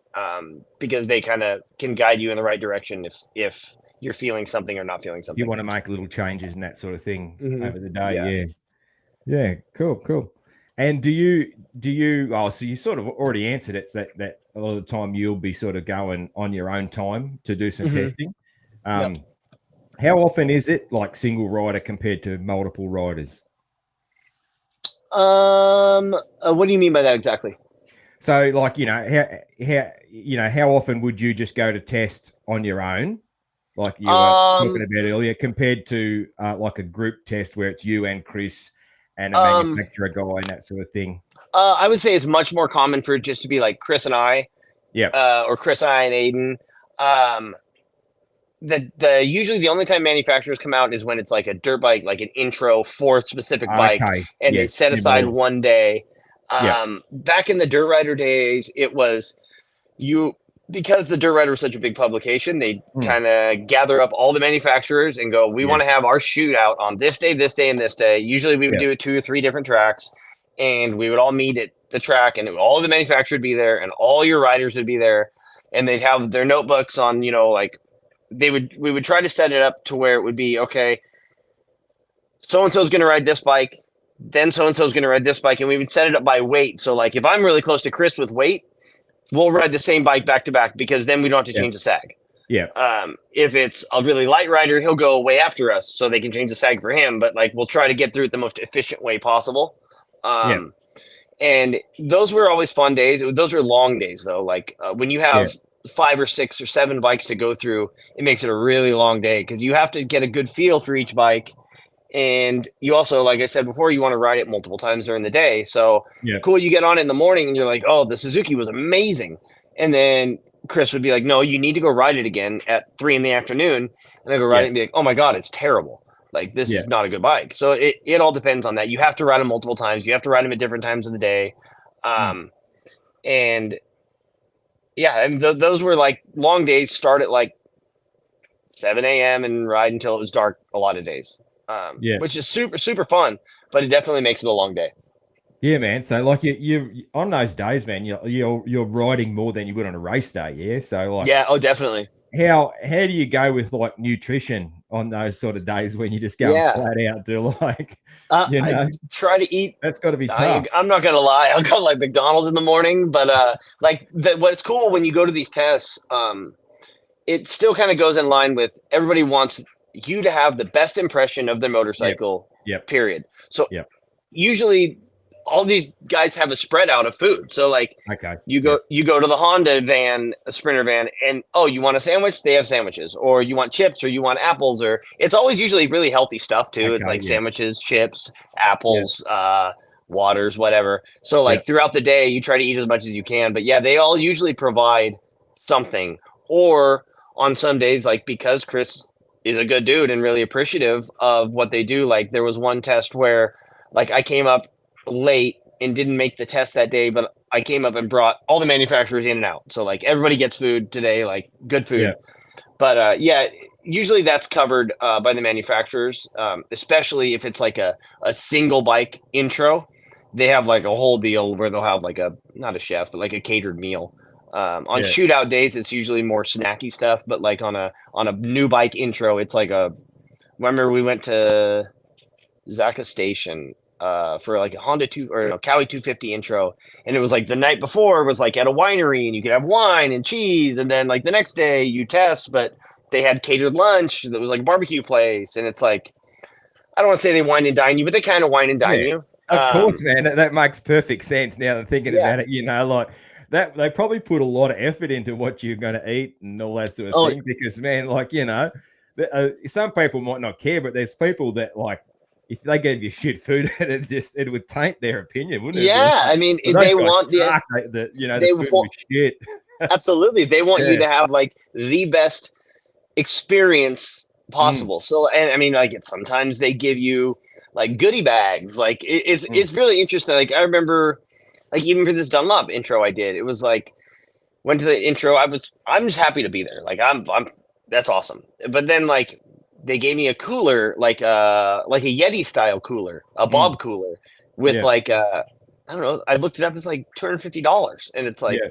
because they kind of can guide you in the right direction if you're feeling something or not feeling something. You want to make little changes and that sort of thing over the day. Yeah. Yeah. Cool. And do you? Oh, so you sort of already answered it. That a lot of the time you'll be sort of going on your own time to do some testing. Yep. How often is it like single rider compared to multiple riders? What do you mean by that exactly? So, like, how often would you just go to test on your own, like you were talking about earlier, compared to like a group test where it's you and Chris and a manufacturer guy and that sort of thing? I would say it's much more common for it just to be like Chris and I, or Chris, I, and Aiden. Usually the only time manufacturers come out is when it's like a dirt bike, like an intro for a specific bike, and they set aside one day. Back in the Dirt Rider days, it was because the Dirt Rider was such a big publication, they kind of gather up all the manufacturers and go, we want to have our shootout on this day, and this day. Usually we would do it 2 or 3 different tracks, and we would all meet at the track, and all the manufacturers would be there, and all your riders would be there, and they'd have their notebooks on, like we would try to set it up to where it would be, okay, so-and-so is going to ride this bike, then so-and-so is going to ride this bike, and we would set it up by weight. So like if I'm really close to Chris with weight, we'll ride the same bike back to back, because then we don't have to change the sag. If it's a really light rider, he'll go way after us so they can change the sag for him, but like we'll try to get through it the most efficient way possible. And those were always fun days. Those were long days though. Like when you have 5 or 6 or 7 bikes to go through, it makes it a really long day, because you have to get a good feel for each bike. And you also, like I said before, you want to ride it multiple times during the day. So cool, you get on it in the morning and you're like, oh, the Suzuki was amazing. And then Chris would be like, no, you need to go ride it again at 3 in the afternoon. And I go ride it and be like, oh my God, it's terrible. Like, this is not a good bike. So it all depends on that. You have to ride them multiple times. You have to ride them at different times of the day. And yeah, and those were like long days, start at like 7 a.m. and ride until it was dark a lot of days. Which is super, super fun, but it definitely makes it a long day. Yeah, man. So like you on those days, man, you're riding more than you would on a race day. Yeah. So like, definitely. How do you go with like nutrition on those sort of days when you just go flat out do like, I try to eat. That's got to be tough. I'm not gonna lie. I'll go like McDonald's in the morning, but what's cool when you go to these tests, it still kind of goes in line with everybody wants you to have the best impression of their motorcycle. Period. So usually all these guys have a spread out of food. So like you go to the Honda van, a Sprinter van, and you want a sandwich? They have sandwiches. Or you want chips, or you want apples, or it's always usually really healthy stuff too. It's like sandwiches, chips, apples, waters, whatever. So like throughout the day you try to eat as much as you can. But they all usually provide something. Or on some days, like because Chris is a good dude and really appreciative of what they do. Like there was one test where like I came up late and didn't make the test that day, but I came up and brought all the manufacturers in and out. So like everybody gets food today, like good food. But usually that's covered by the manufacturers, especially if it's like a single bike intro. They have like a whole deal where they'll have like not a chef, but like a catered meal. On shootout days, it's usually more snacky stuff, but like on a new bike intro, it's like remember we went to Zaka Station for like a Honda Cowie 250 intro, and it was like the night before was like at a winery and you could have wine and cheese, and then like the next day you test, but they had catered lunch that was like a barbecue place, and it's like I don't want to say they wine and dine you, but they kind of wine and dine you. Of course, man. That makes perfect sense now that I'm thinking about it. Like that they probably put a lot of effort into what you're going to eat and all that sort of Oh, thing. Because man, like some people might not care, but there's people that like if they gave you shit food, it would taint their opinion, wouldn't it? yeah. I mean, Well, those they guys want suck. The they food was want shit. absolutely. They want you Yeah. to have like the best experience possible. So, and I mean, like sometimes they give you like goodie bags. Like it's really interesting. Like I remember, like even for this Dunlop intro I did, it was like went to the intro. I'm just happy to be there. Like I'm that's awesome. But then like they gave me a cooler, like a Yeti style cooler, a Bob cooler with Yeah. like I don't know. I looked it up. It's like $250, and it's like, Yeah.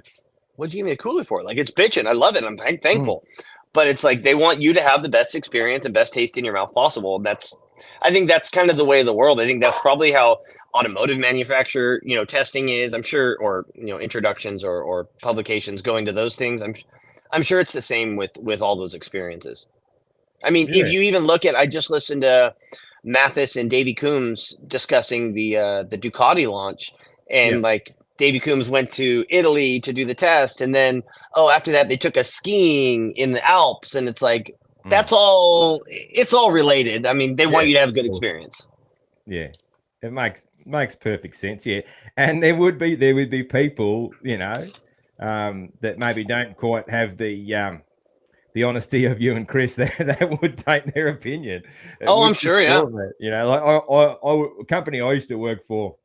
what'd you give me a cooler for? Like it's bitching. I love it. I'm thankful. But it's like they want you to have the best experience and best taste in your mouth possible. And I think that's kind of the way of the world. I think that's probably how automotive manufacturer, testing is. I'm sure, or introductions or publications going to those things. I'm sure it's the same with all those experiences. I mean, if Yeah. you even look at, I just listened to Mathis and Davey Coombs discussing the Ducati launch, and like Davey Coombs went to Italy to do the test, and then after that they took us skiing in the Alps, and it's like it's all related. I mean, they want you to have a good experience. Yeah, it makes perfect sense. Yeah, and there would be people, that maybe don't quite have the honesty of you and Chris that would take their opinion. I'm sure, yeah. Like a company I used to work for,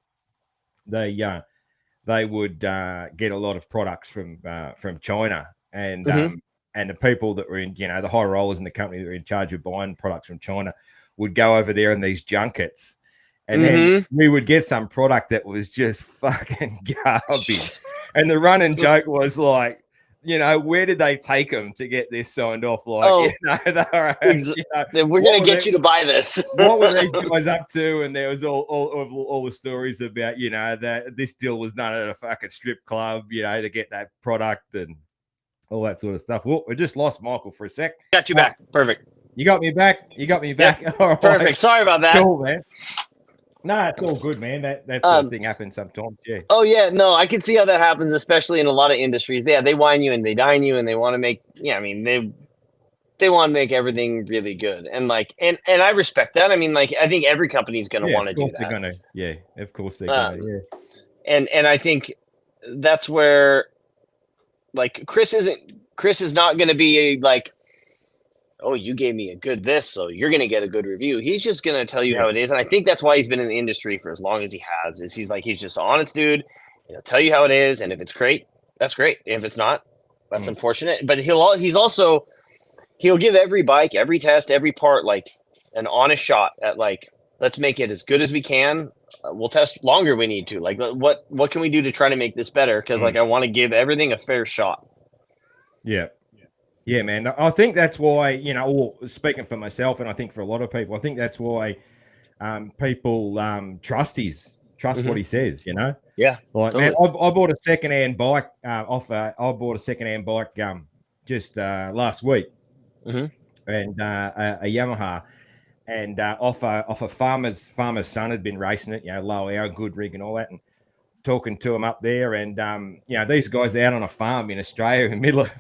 they would get a lot of products from China, and the people that were in, the high rollers in the company that were in charge of buying products from China would go over there in these junkets. And then we would get some product that was just fucking garbage. And the running joke was like, where did they take them to get this signed off? Like, we're going to get you to buy this. What were these guys up to? And there was all the stories about, that this deal was done at a fucking strip club, to get that product and all that sort of stuff. Well, we just lost Michael for a sec. Got you back. Perfect. You got me back. Yep. All right. Perfect. Sorry about that. Cool, man. No, it's all good, man. That sort of thing happens sometimes. Yeah. Oh yeah, no, I can see how that happens, especially in a lot of industries. Yeah, they wine you and they dine you, and they want to make. Yeah, I mean they want to make everything really good, and like and I respect that. I mean, like I think every company's going to want to do that. They're gonna, yeah, of course they're gonna. Yeah. And I think that's where like Chris is not going to be like, oh, you gave me a good this, so you're going to get a good review. He's just going to tell you how it is. And I think that's why he's been in the industry for as long as he has, is he's just an honest dude. He'll tell you how it is. And if it's great, that's great. If it's not, that's unfortunate. But he'll give every bike, every test, every part, like an honest shot at like, let's make it as good as we can. We'll test longer we need to. Like, what can we do to try to make this better? Because like, I want to give everything a fair shot. Yeah. Yeah, man. I think that's why, speaking for myself, and I think for a lot of people, I think that's why people trust what he says, Yeah. Like, totally. Man, I bought a secondhand bike just last week, and a Yamaha, and off a farmer's son had been racing it, low hour, good rig and all that, and talking to him up there, and these guys are out on a farm in Australia, in middle of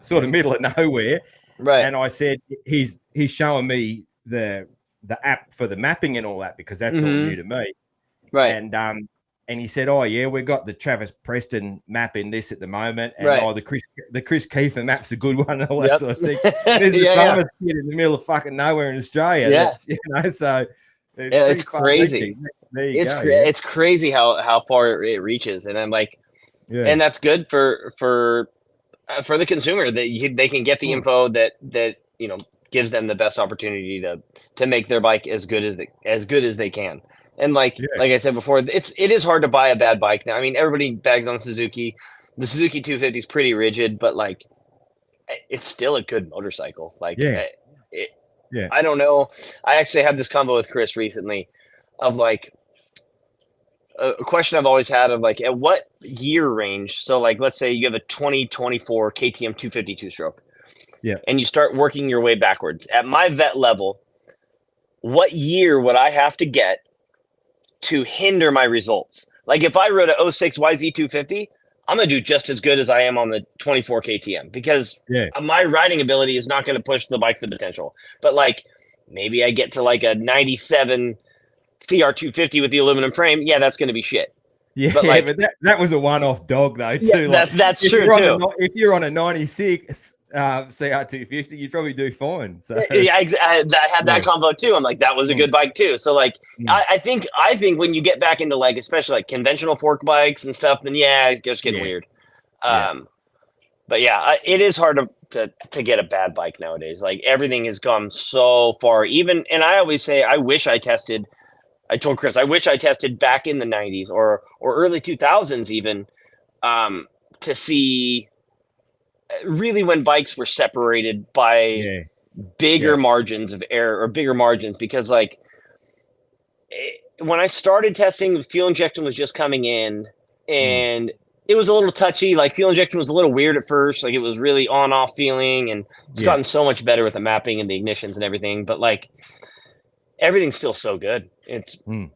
nowhere, right? And I said he's showing me the app for the mapping and all that, because that's all new to me, right? And he said, oh yeah, we've got the Travis Preston map in this at the moment, and the Chris Keefer map's a good one and all that sort of thing. There's a farmer's kid in the middle of fucking nowhere in Australia. Yeah, so it's crazy. It's crazy how far it reaches, and I'm like, and that's good for the consumer that they can get the info that gives them the best opportunity to make their bike as good as they can. And like I said before, it is hard to buy a bad bike now. I mean, everybody bags on Suzuki. The Suzuki 250 is pretty rigid, but like it's still a good motorcycle. Like I don't know. I actually had this combo with Chris recently of like a question I've always had of like, at what year range? So like, let's say you have a 2024 KTM 250 two-stroke. Yeah. And you start working your way backwards. At my vet level, what year would I have to get to hinder my results? Like if I rode a 06 YZ 250, I'm going to do just as good as I am on the 24 KTM because Yeah. my riding ability is not going to push the bike to potential. But like maybe I get to like a 97 CR250 with the aluminum frame. Yeah, that's going to be shit. Yeah, But like, but that was a one-off dog though yeah, too. Like that's if true you're on too. a if you're on a 96 CR250, you'd probably do fine. So Yeah, I had that yeah. combo too. I'm like, that was a Mm, good bike too. So like, mm, I think when you get back into like, especially like conventional fork bikes and stuff, then yeah, it's just getting yeah, weird. yeah, But yeah, it is hard to get a bad bike nowadays. Like everything has gone so far. Even and I always say, I wish I tested. I told Chris, I wish I tested back in the '90s or early 2000s even to see really when bikes were separated by yeah, bigger yeah. margins of error or bigger margins because like when I started testing, fuel injection was just coming in Mm, and it was a little touchy. Like fuel injection was a little weird at first. Like it was really on off feeling and it's yeah. gotten so much better with the mapping and the ignitions and everything. But like everything's still so good. It's Mm,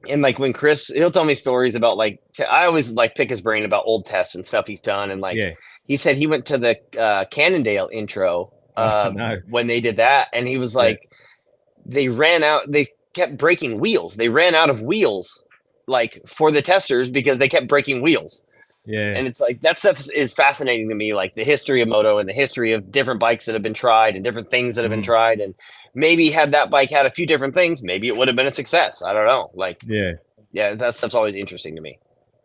and like when Chris, he'll tell me stories about like, I always like pick his brain about old tests and stuff he's done. And like yeah. he said he went to the Cannondale intro Oh no. when they did that. And he was Yeah, like, they kept breaking wheels. They ran out of wheels like for the testers because they kept breaking wheels. yeah. And it's like that stuff is fascinating to me, like the history of moto and the history of different bikes that have been tried and different things that have been Mm, tried. And maybe had that bike had a few different things, maybe it would have been a success. I don't know. Like, yeah, yeah, that stuff's always interesting to me.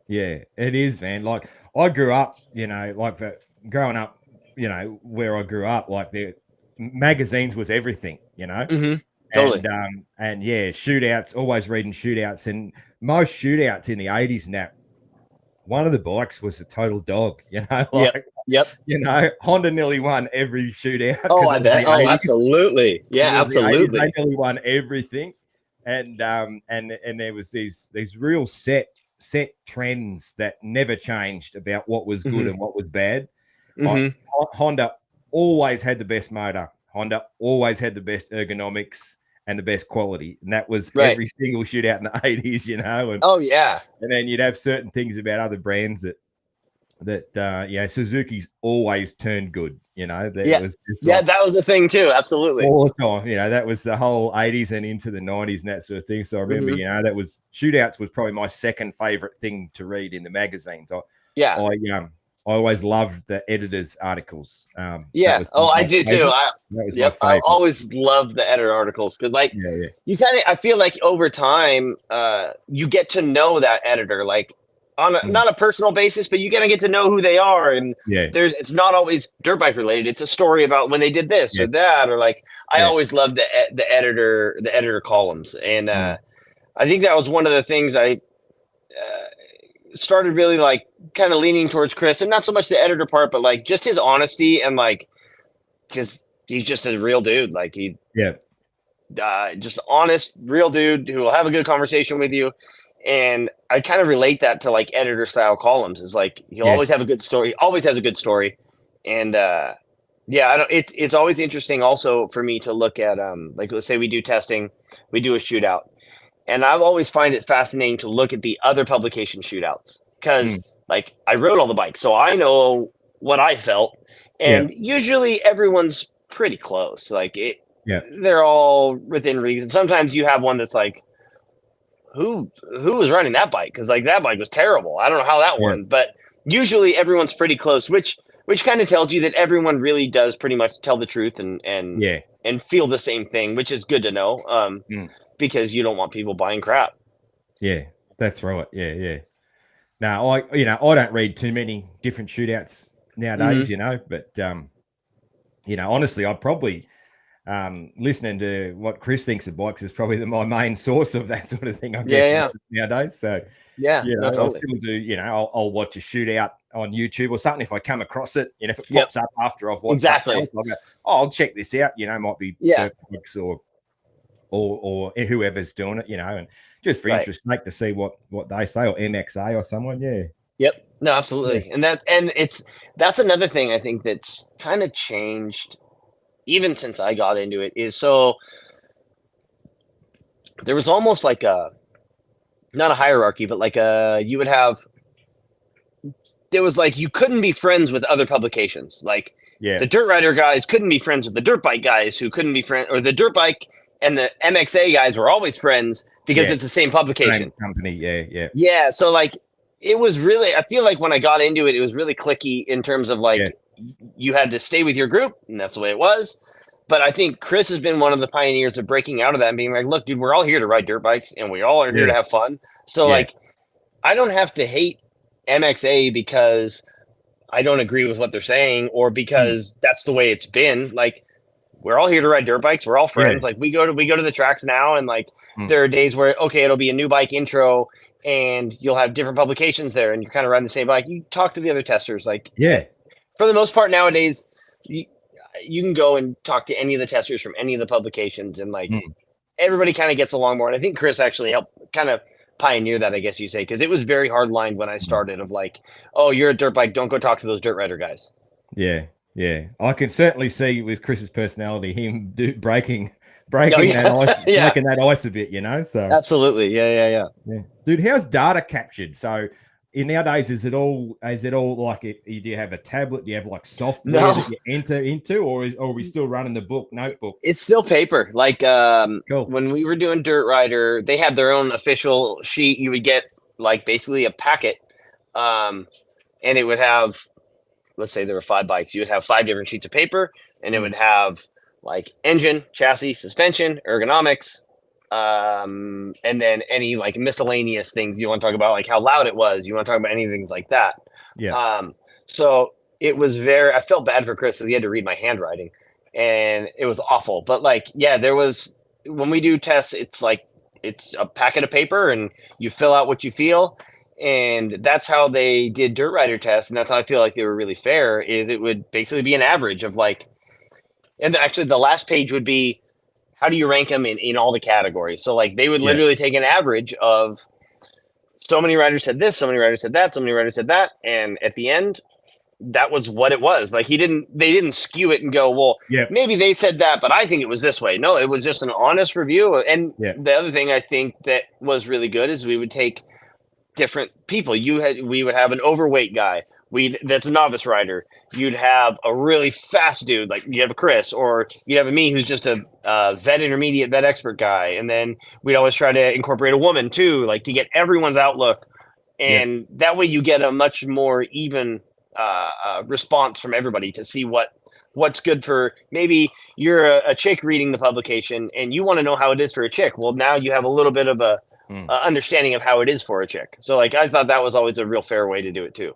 yeah. It is, man. Like I grew up, like growing up, where I grew up, like the magazines was everything, Mm-hmm. Totally. and yeah, shootouts, always reading shootouts, and most shootouts in the 80s and that one of the bikes was a total dog, Yep. like Yep. Honda nearly won every shootout Oh, because I it was bet. the Oh, 80s. absolutely. It Yeah, was the 80s. They absolutely. nearly won everything. And there was these real set trends that never changed about what was good Mm-hmm. and what was bad. Like Mm-hmm. Honda always had the best motor. Honda always had the best ergonomics and the best quality. And that was Right. every single shootout in the 80s, Oh, yeah. and then you'd have certain things about other brands Suzuki's always turned good, that Yeah. was it's Yeah, like that was the thing too. Absolutely. all the time, that was the whole 80s and into the 90s and that sort of thing. So I remember, Mm-hmm. that was shootouts was probably my second favorite thing to read in the magazines. Yeah. I always loved the editors' articles. That Yeah. was Oh, I my do too. favorite. That was my Yep. I favorite. always love the editor articles because, like, Yeah, yeah, you kind of, I feel like over time, you get to know that editor, like, on mm, not a personal basis, but you kind of get to know who they are. And yeah, it's not always dirt bike related. It's a story about when they did this yeah, or that, or like, I yeah, always loved the editor columns. And mm, I think that was one of the things I started really like kind of leaning towards Chris, and not so much the editor part, but like just his honesty and like just he's just a real dude. Like he yeah, just honest, real dude who will have a good conversation with you. And I kind of relate that to like editor style columns. Is like he'll always yes, have a good story. He always has a good story, and yeah, I don't. It's always interesting also for me to look at like let's say we do testing, we do a shootout, and I've always find it fascinating to look at the other publication shootouts because mm, like I rode all the bikes, so I know what I felt, yeah, and usually everyone's pretty close. Like yeah, they're all within reason. Sometimes you have one that's like, who was running that bike? Because like that bike was terrible. I don't know how that yeah, won, but usually everyone's pretty close, which kind of tells you that everyone really does pretty much tell the truth yeah, and feel the same thing, which is good to know. mm, Because you don't want people buying crap. yeah. That's right. Yeah, yeah. Now, I don't read too many different shootouts Mm-hmm. nowadays, but honestly, I probably listening to what Chris thinks of bikes is probably my main source of that sort of thing, I Yeah, guess, yeah, nadays. So, yeah. No, I'll totally. still do, I'll watch a shootout on YouTube or something if I come across it. If it Yep, pops up after I've watched something else, exactly. I'll go, oh, I'll check this out. Might be Yeah, dirt bikes or whoever's doing it, and just for right. interest sake to see what they say or MXA or someone. Yeah, Yep. No, yeah, absolutely. And that's another thing I think that's kind of changed even since I got into it is so there was almost like a not a hierarchy, but like a you would have there was like you couldn't be friends with other publications. Like Yeah. the dirt rider guys couldn't be friends with the dirt bike guys who couldn't be friends, or the dirt bike and the MXA guys were always friends because Yeah. it's the same publication. Same company. Yeah. Yeah. Yeah, so like it was really, I feel like when I got into it, it was really clicky in terms of like Yes. you had to stay with your group, and that's the way it was. But I think Chris has been one of the pioneers of breaking out of that and being like, look, dude, we're all here to ride dirt bikes and we all are here Yeah. to have fun. So Yeah. like I don't have to hate MXA because I don't agree with what they're saying or because that's the way it's been. Like we're all here to ride dirt bikes. We're all friends. Yeah. Like we go to the tracks now, and like Mm. there are days where okay, it'll be a new bike intro, and you'll have different publications there, and you're kind of riding the same bike. You talk to the other testers. Like Yeah. for the most part nowadays, you can go and talk to any of the testers from any of the publications, and like everybody kind of gets along more. And I think Chris actually helped kind of pioneer that, I guess you say, because it was very hard lined when I started of like, oh, you're a dirt bike, don't go talk to those dirt rider guys. Yeah. Yeah. I can certainly see with Chris's personality him breaking Oh, yeah. that ice, Yeah. breaking that ice a bit, you know. So Absolutely, yeah. Dude, how's data captured? So nowadays, is it all like do you have a tablet? Do you have like software that you enter into, or are we still running the notebook? It's still paper. Like Cool. when we were doing Dirt Rider, they had their own official sheet. You would get like basically a packet, and it would have, let's say there were 5 bikes. You would have 5 different sheets of paper, and it would have like engine, chassis, suspension, ergonomics, and then any like miscellaneous things you want to talk about, like how loud it was. You want to talk about anything like that. Yeah. So it was I felt bad for Chris because he had to read my handwriting, and it was awful. But like, yeah, there was, when we do tests, it's like it's a packet of paper, and you fill out what you feel. And that's how they did Dirt Rider tests, and that's how I feel like they were really fair. Is it would basically be an average of like, and actually the last page would be how do you rank them in all the categories. So like they would literally take an average of so many riders said this, so many riders said that, so many riders said that, and at the end, that was what it was. Like they didn't skew it and go, well, maybe they said that, but I think it was this way. No, it was just an honest review. And the other thing I think that was really good is we would take different people. We would have an overweight guy. That's a novice rider. You'd have a really fast dude, like you have a Chris, or you'd have a me who's just a vet intermediate, vet expert guy. And then we'd always try to incorporate a woman too, like to get everyone's outlook. And that way you get a much more even response from everybody to see what's good for. Maybe you're a chick reading the publication and you want to know how it is for a chick. Well, now you have a little bit of a understanding of how it is for a chick. So like, I thought that was always a real fair way to do it too.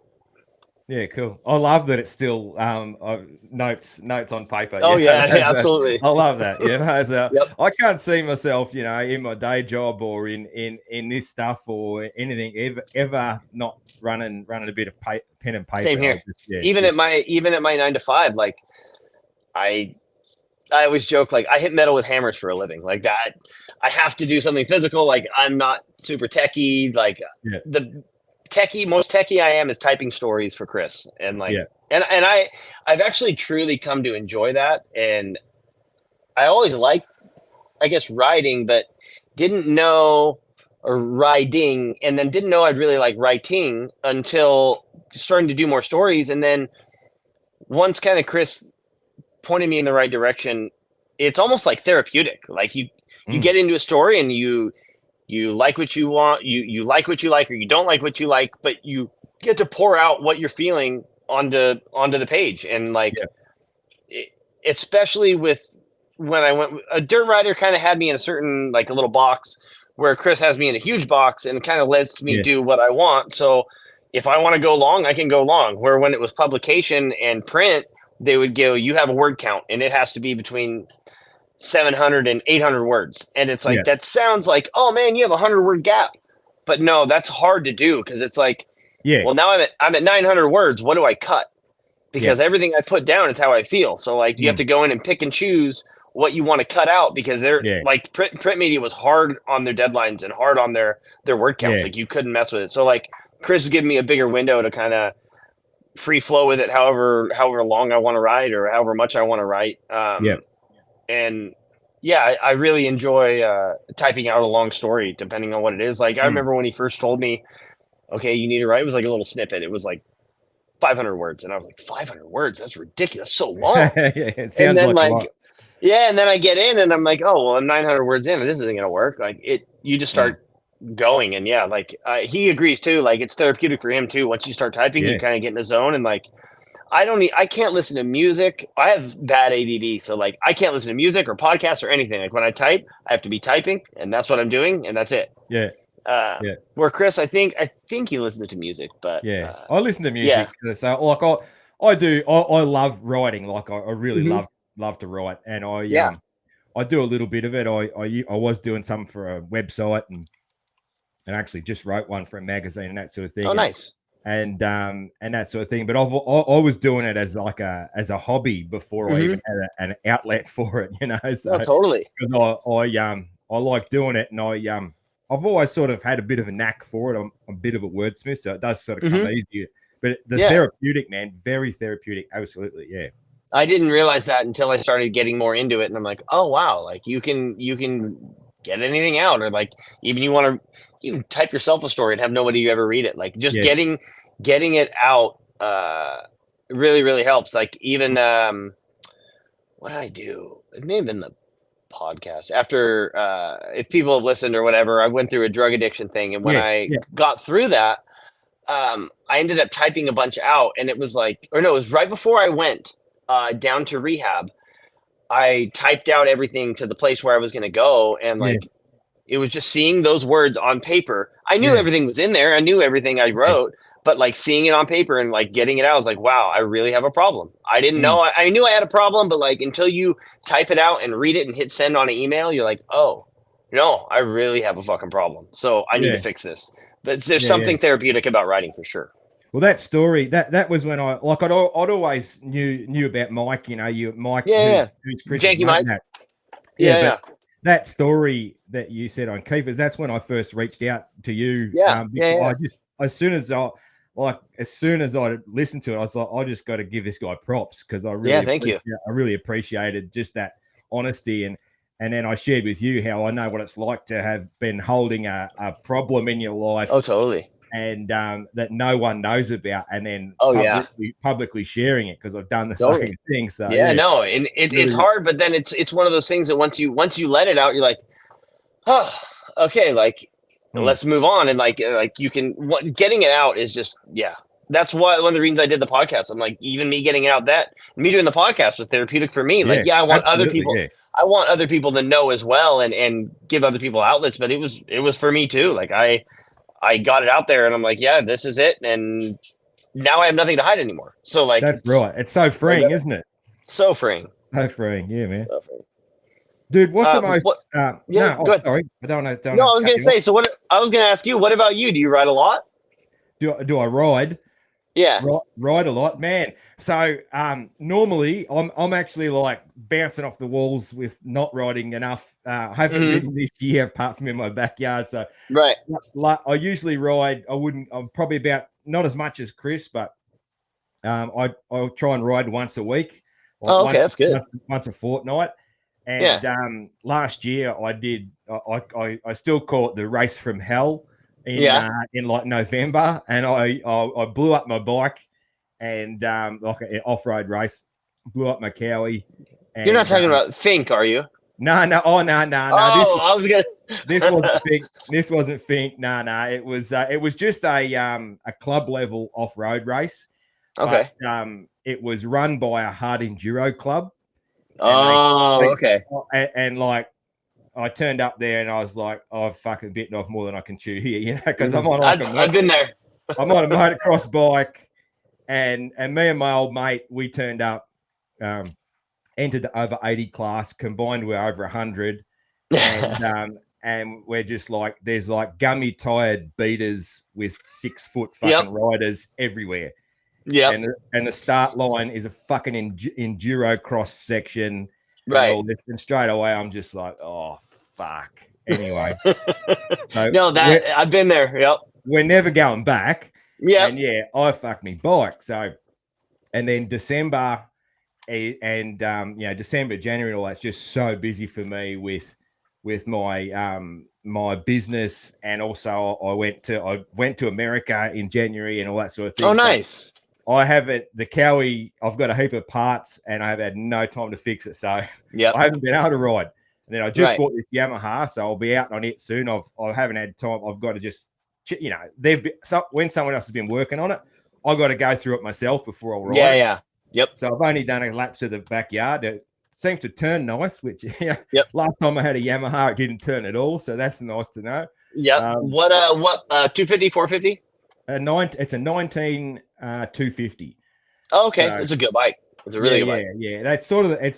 Yeah, cool. I love that it's still notes on paper. Oh yeah, absolutely. I love that. You know, so I can't see myself, you know, in my day job or in this stuff or anything ever not running a bit of pen and paper. Same here. Even at my 9 to 5, like I always joke, like I hit metal with hammers for a living. Like that, I have to do something physical. Like I'm not super techie. Like the most techie I am is typing stories for Chris, and like and I've actually truly come to enjoy that. And I always liked, I guess, riding, but didn't know, or riding, and then didn't know I'd really like writing until starting to do more stories. And then once kind of Chris pointed me in the right direction, it's almost like therapeutic. Like you get into a story and you like what you want, you like what you like, or you don't like what you like, but you get to pour out what you're feeling onto the page. And like, especially with when I went, a Dirt Rider kind of had me in a certain, like a little box, where Chris has me in a huge box and kind of lets me do what I want. So if I want to go long, I can go long. Where when it was publication and print, they would go, you have a word count and it has to be between 700 and 800 words. And it's like, that sounds like, oh man, you have 100-word gap. But no, that's hard to do, because it's like, well, now I'm at 900 words. What do I cut? Because everything I put down is how I feel. So like, you have to go in and pick and choose what you want to cut out, because they're like print media was hard on their deadlines and hard on their word counts. Like you couldn't mess with it. So like Chris is giving me a bigger window to kind of free flow with it, however long I want to write or however much I want to write. And I really enjoy typing out a long story, depending on what it is. Like I remember when he first told me, okay, you need to write, it was like a little snippet. It was like 500 words. And I was like, 500 words? That's ridiculous. So long. Yeah, it And sounds then like a lot. yeah, and then I get in and I'm like, oh, well, I'm 900 words in, and this isn't going to work. Like you just start going. And yeah, like he agrees too. Like it's therapeutic for him too. Once you start typing, you Yeah. kind of get in the zone. And like, I can't listen to music. I have bad ADD. So like, I can't listen to music or podcasts or anything. Like when I type, I have to be typing, and that's what I'm doing. And that's it. Yeah. Yeah. Where Chris, I think he listens to music, but Yeah. I listen to yeah. music. So like I do, I love writing. Like I really Mhm. love to write. And Yeah. I do a little bit of it. I was doing some for a website and actually just wrote one for a magazine and that sort of Oh, thing. nice. And that sort of thing. But I was doing it as like as a hobby before I even had an outlet for it, you know. So No, totally. because I like doing it, and I've always sort of had a bit of a knack for it. I'm a bit of a wordsmith, so it does sort of come easier. But the Yeah. therapeutic, man, very therapeutic. Absolutely, yeah. I didn't realize that until I started getting more into it, and I'm like, oh wow, like you can get anything out, or like even you can type yourself a story and have nobody ever read it. Like just Yeah. getting it out really helps. Like even what did I do? It may have been the podcast after if people have listened or whatever. I went through a drug addiction thing, and when Yeah. I Yeah. got through that, I ended up typing a bunch out, and it was like, or no, it was right before I went down to rehab. I typed out everything to the place where I was going to go, and Yeah. like it was just seeing those words on paper. I knew Yeah. everything was in there. I knew everything I Yeah. wrote, but like seeing it on paper and like getting it out, I was like, wow, I really have a problem. I didn't Mm. know. I knew I had a problem, but like until you type it out and read it and hit send on an email, you're like, oh no, I really have a fucking problem. So I need to Yeah. fix this. But there's Yeah. something therapeutic about writing for sure. Well, that story that was when I'd always knew about Mike. You know, Mike Yeah. who's Chris's Janky mate. Mike. And that. Yeah, Yeah. but Yeah. that story that you said on Keefer's, that's when I first reached out to you. Yeah. Because Yeah. I just as soon as I listened to it, I was like, I just got to give this guy props because I Yeah. Thank you. really appreciated just that honesty and then I shared with you how I know what it's like to have been holding a problem in your life Oh, totally. and that no one knows about, and then Oh, yeah. publicly sharing it because I've done the Totally. same thing. So Yeah, no, and it's really, hard, but then it's one of those things that once you let it out, you're like, oh, okay, like let's move on, and like you can getting it out is just That's why one of the reasons I did the podcast. I'm like, even me getting it out, that me doing the podcast was therapeutic for me. Like, I want other people. Yeah. I want other people to know as well, and give other people outlets. But it was for me too. Like I got it out there, and I'm like, yeah, this is it, and now I have nothing to hide anymore. So like, That's right. It's so freeing, isn't it? So freeing. So freeing, yeah, man. So freeing. Dude, what's the most? Yeah, no, go ahead. Sorry, I don't know. No, I was gonna say. So what? I was gonna ask you. What about you? Do you ride a lot? Do I ride? Yeah, ride a lot, man. So normally I'm actually like bouncing off the walls with not riding enough. I haven't ridden this year apart from in my backyard. So right. I usually ride. I'm probably about not as much as Chris, but I'll try and ride once a week. Like okay, that's good. Once a fortnight. And last year I did. I still call it the race from hell in like November, and I blew up my bike and like an off-road race, blew up my Cowie. You're not talking about Fink, are you? No. No. Oh, I was gonna. This wasn't Fink. This wasn't Fink. No. It was just a club level off-road race. Okay. But, it was run by a hard enduro club. Okay. And like, I turned up there and I was like, I've fucking bitten off more than I can chew here, you know, because I'm on like I've been there. I'm on a motocross bike, and me and my old mate, we turned up, entered the over 80 class, combined we're over 100, and we're just like, there's like gummy tired beaters with 6 foot fucking riders everywhere. Yeah, and the start line is a fucking enduro cross section, right? And straight away, I'm just like, oh fuck. Anyway, so no, I've been there. Yep, we're never going back. Yeah, and I fucked me bike. So, and then December, and December, January, and all that's just so busy for me with my my business, and also I went to America in January and all that sort of thing. Oh, nice. I haven't the Cowie. I've got a heap of parts, and I've had no time to fix it, so I haven't been able to ride. And then I just bought this Yamaha, so I'll be out on it soon. I haven't had time. I've got to just, when someone else has been working on it, I've got to go through it myself before I'll ride it. Yeah. Yep. So I've only done a lap to the backyard. It seems to turn nice, which last time I had a Yamaha, it didn't turn at all. So that's nice to know. Yeah. What 250, 450? It's a 19 250. Oh, okay. So, it's a good bike. It's a really good bike. Yeah. That's sort of I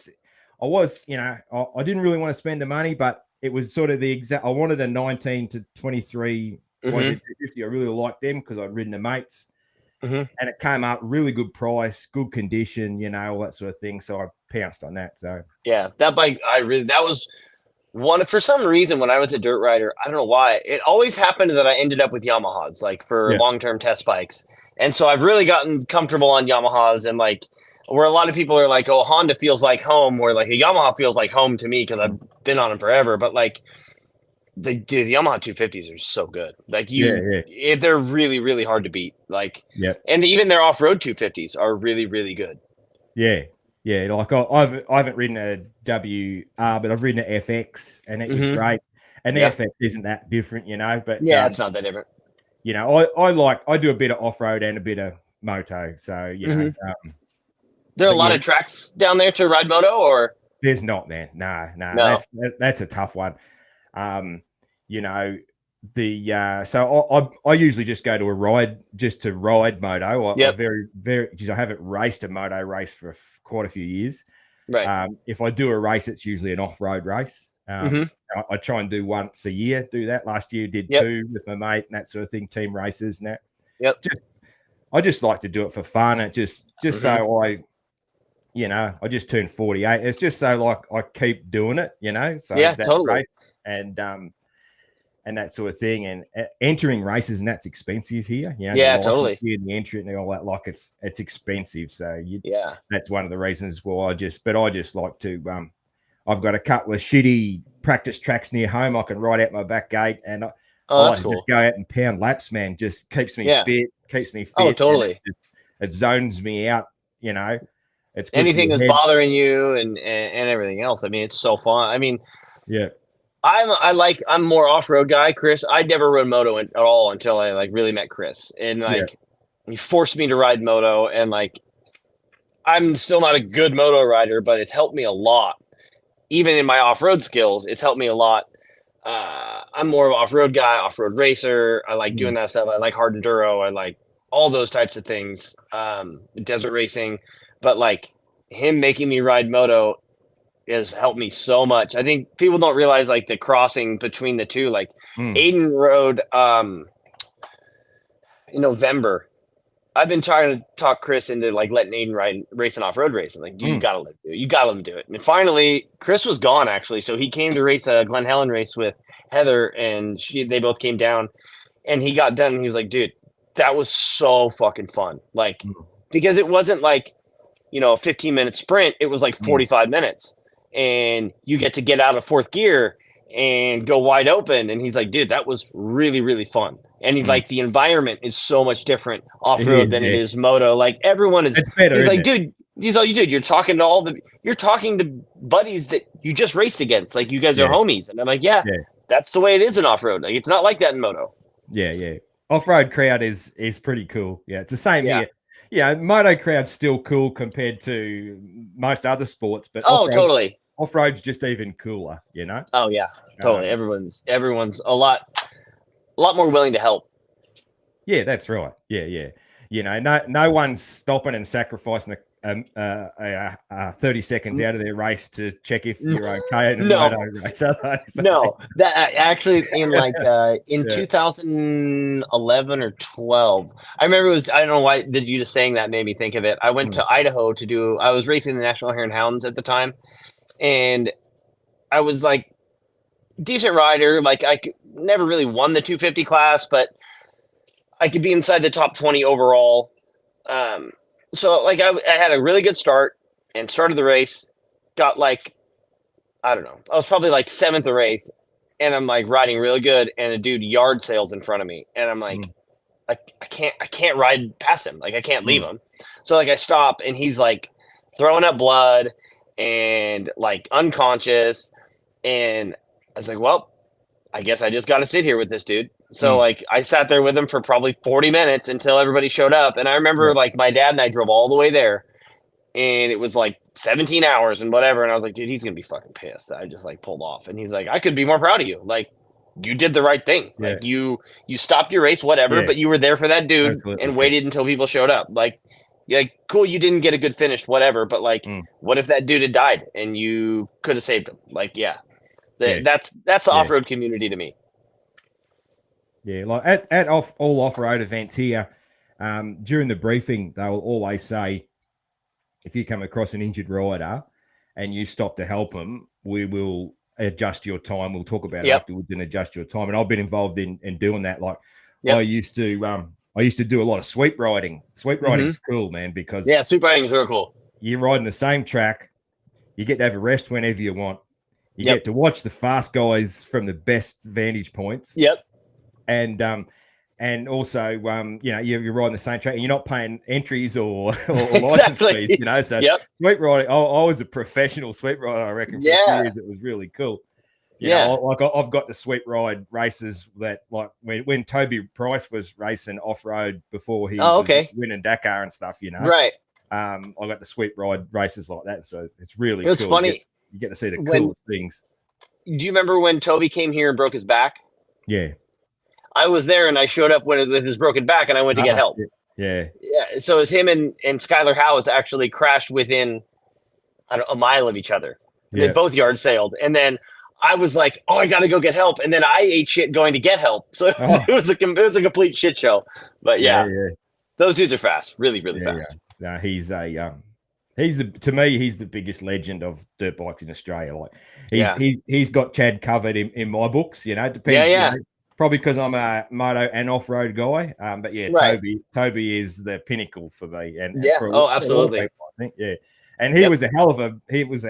didn't really want to spend the money, but it was sort of the exact. I wanted a 19 to 23 250. I really liked them because I'd ridden the mates. And it came up really good price, good condition, all that sort of thing. So I pounced on that. So yeah, that bike, that was one for some reason when I was a dirt rider. I don't know why. It always happened that I ended up with Yamahas, like for long-term test bikes. And so I've really gotten comfortable on Yamahas, and like where a lot of people are like, oh, Honda feels like home, where like a Yamaha feels like home to me because I've been on them forever. But like the Yamaha 250s are so good. Like they're really, really hard to beat. Like, and even their off-road 250s are really, really good. Yeah. Like I haven't ridden a WR, but I've ridden an FX, and it was great. And the FX isn't that different, But it's not that different. I do a bit of off-road and a bit of moto. So there are a lot of tracks down there to ride moto, or there's not, man. No. That's a tough one. So I usually just go to a ride just to ride moto. I very, because I haven't raced a moto race for quite a few years. Right. If I do a race, it's usually an off-road race. I try and do once a year. Do that. Last year did 2 with my mate and that sort of thing. Team races and that. I just like to do it for fun. It just so I just turned 48. It's just so like I keep doing it. So totally. Race and that sort of thing, and entering races, and that's expensive here. Totally. The entry and all that, like it's expensive. So that's one of the reasons why I just like to. I've got a couple of shitty practice tracks near home. I can ride out my back gate, and that's cool. Just go out and pound laps, man. Just keeps me fit. Keeps me fit. Oh, totally. It zones me out. It's anything that's bothering you and everything else. I mean, it's so fun. I mean, I'm more off-road guy, Chris. I never rode moto at all until I like really met Chris, and like he forced me to ride moto, and like I'm still not a good moto rider, but it's helped me a lot. Even in my off-road skills, it's helped me a lot. I'm more of an off-road guy, off-road racer. I like doing that stuff. I like hard enduro. I like all those types of things. Desert racing, but like him making me ride moto has helped me so much. I think people don't realize like the crossing between the two. Like Aiden rode in November. I've been trying to talk Chris into like letting Aiden race an off-road racing. Like, dude, you gotta let him do it. You gotta let him do it. And finally, Chris was gone actually, so he came to race a Glen Helen race with Heather, and they both came down. And he got done, and he was like, "Dude, that was so fucking fun!" Like, because it wasn't like a 15-minute sprint; it was like 45 minutes. And you get out of fourth gear and go wide open. And he's like, dude, that was really, really fun. And he's like, the environment is so much different off-road than it is moto. Like everyone is, he's like, dude, these all you did. You're talking to buddies that you just raced against. Like you guys are homies. And I'm like, that's the way it is in off-road. Like it's not like that in moto. Yeah. Off-road crowd is pretty cool. Yeah. It's the same here. Yeah, moto crowd's still cool compared to most other sports, but totally. Off-road's just even cooler, Oh yeah, totally. Everyone's a lot more willing to help. Yeah, that's right. Yeah. No one's stopping and sacrificing 30 seconds out of their race to check if you're okay in a moto race. No, that actually in like in 2011 or 12, I remember I don't know why you just saying that made me think of it. I went to Idaho I was racing the National Hare and Hounds at the time, and I was like decent rider. Like I never really won the 250 class, but I could be inside the top 20 overall. So like I had a really good start and started the race, got like, I don't know, I was probably like 7th or 8th, and I'm like riding really good, and a dude yard sails in front of me, and I'm like, I can't ride past him. Like I can't leave Mm. him. So like I stop and he's like throwing up blood and like unconscious. And I was like, well, I guess I just got to sit here with this dude. So Mm. like I sat there with him for probably 40 minutes until everybody showed up. And I remember Yeah. like my dad and I drove all the way there and it was like 17 hours and whatever. And I was like, dude, he's going to be fucking pissed that I just like pulled off. And he's like, I could be more proud of you. Like you did the right thing. Yeah. Like you stopped your race, whatever, Yeah. but you were there for that dude Absolutely. and waited until people showed up. Like, cool, you didn't get a good finish, whatever. But like, Mm. what if that dude had died and you could have saved him? Like, yeah, Yeah. that's the Yeah. off-road community to me. Yeah, like at all off-road events here, during the briefing, they will always say, if you come across an injured rider and you stop to help them, we will adjust your time. We'll talk about it Yep. afterwards and adjust your time. And I've been involved in doing that. Like Yep. I used to do a lot of sweep riding. Sweep riding's cool, man, because Yeah, sweep riding is real cool. you're riding the same track. You get to have a rest whenever you want. You Yep. get to watch the fast guys from the best vantage points. Yep. And also, you know, you're riding the same track and you're not paying entries or Exactly. license fees, you know. So Yep. sweep riding, I was a professional sweep rider, I reckon, for a few Yeah. years. It was really cool. You Yeah. know, like I've got the sweep ride races that, like when Toby Price was racing off road before he Oh, was okay. winning Dakar and stuff, you know. Right. I got the sweep ride races like that, so it's really It was cool. funny. You get to see the When- coolest things. Do you remember when Toby came here and broke his back? Yeah. I was there and I showed up with his broken back and I went to get help. Yeah. Yeah. So it was him and Skylar Howes actually crashed within, I don't know, a mile of each other. Yeah. They both yard sailed. And then I was like, oh, I got to go get help. And then I ate shit going to get help. So it was a complete shit show. But yeah, those dudes are fast. Really, really fast. Yeah. No, to me, he's the biggest legend of dirt bikes in Australia. Like he's got Chad covered in my books, you know, it depends. Yeah. You know, probably because I'm a moto and off-road guy. But yeah, Right. Toby is the pinnacle for me. And yeah. for Absolutely. People, I think. Yeah. And he was a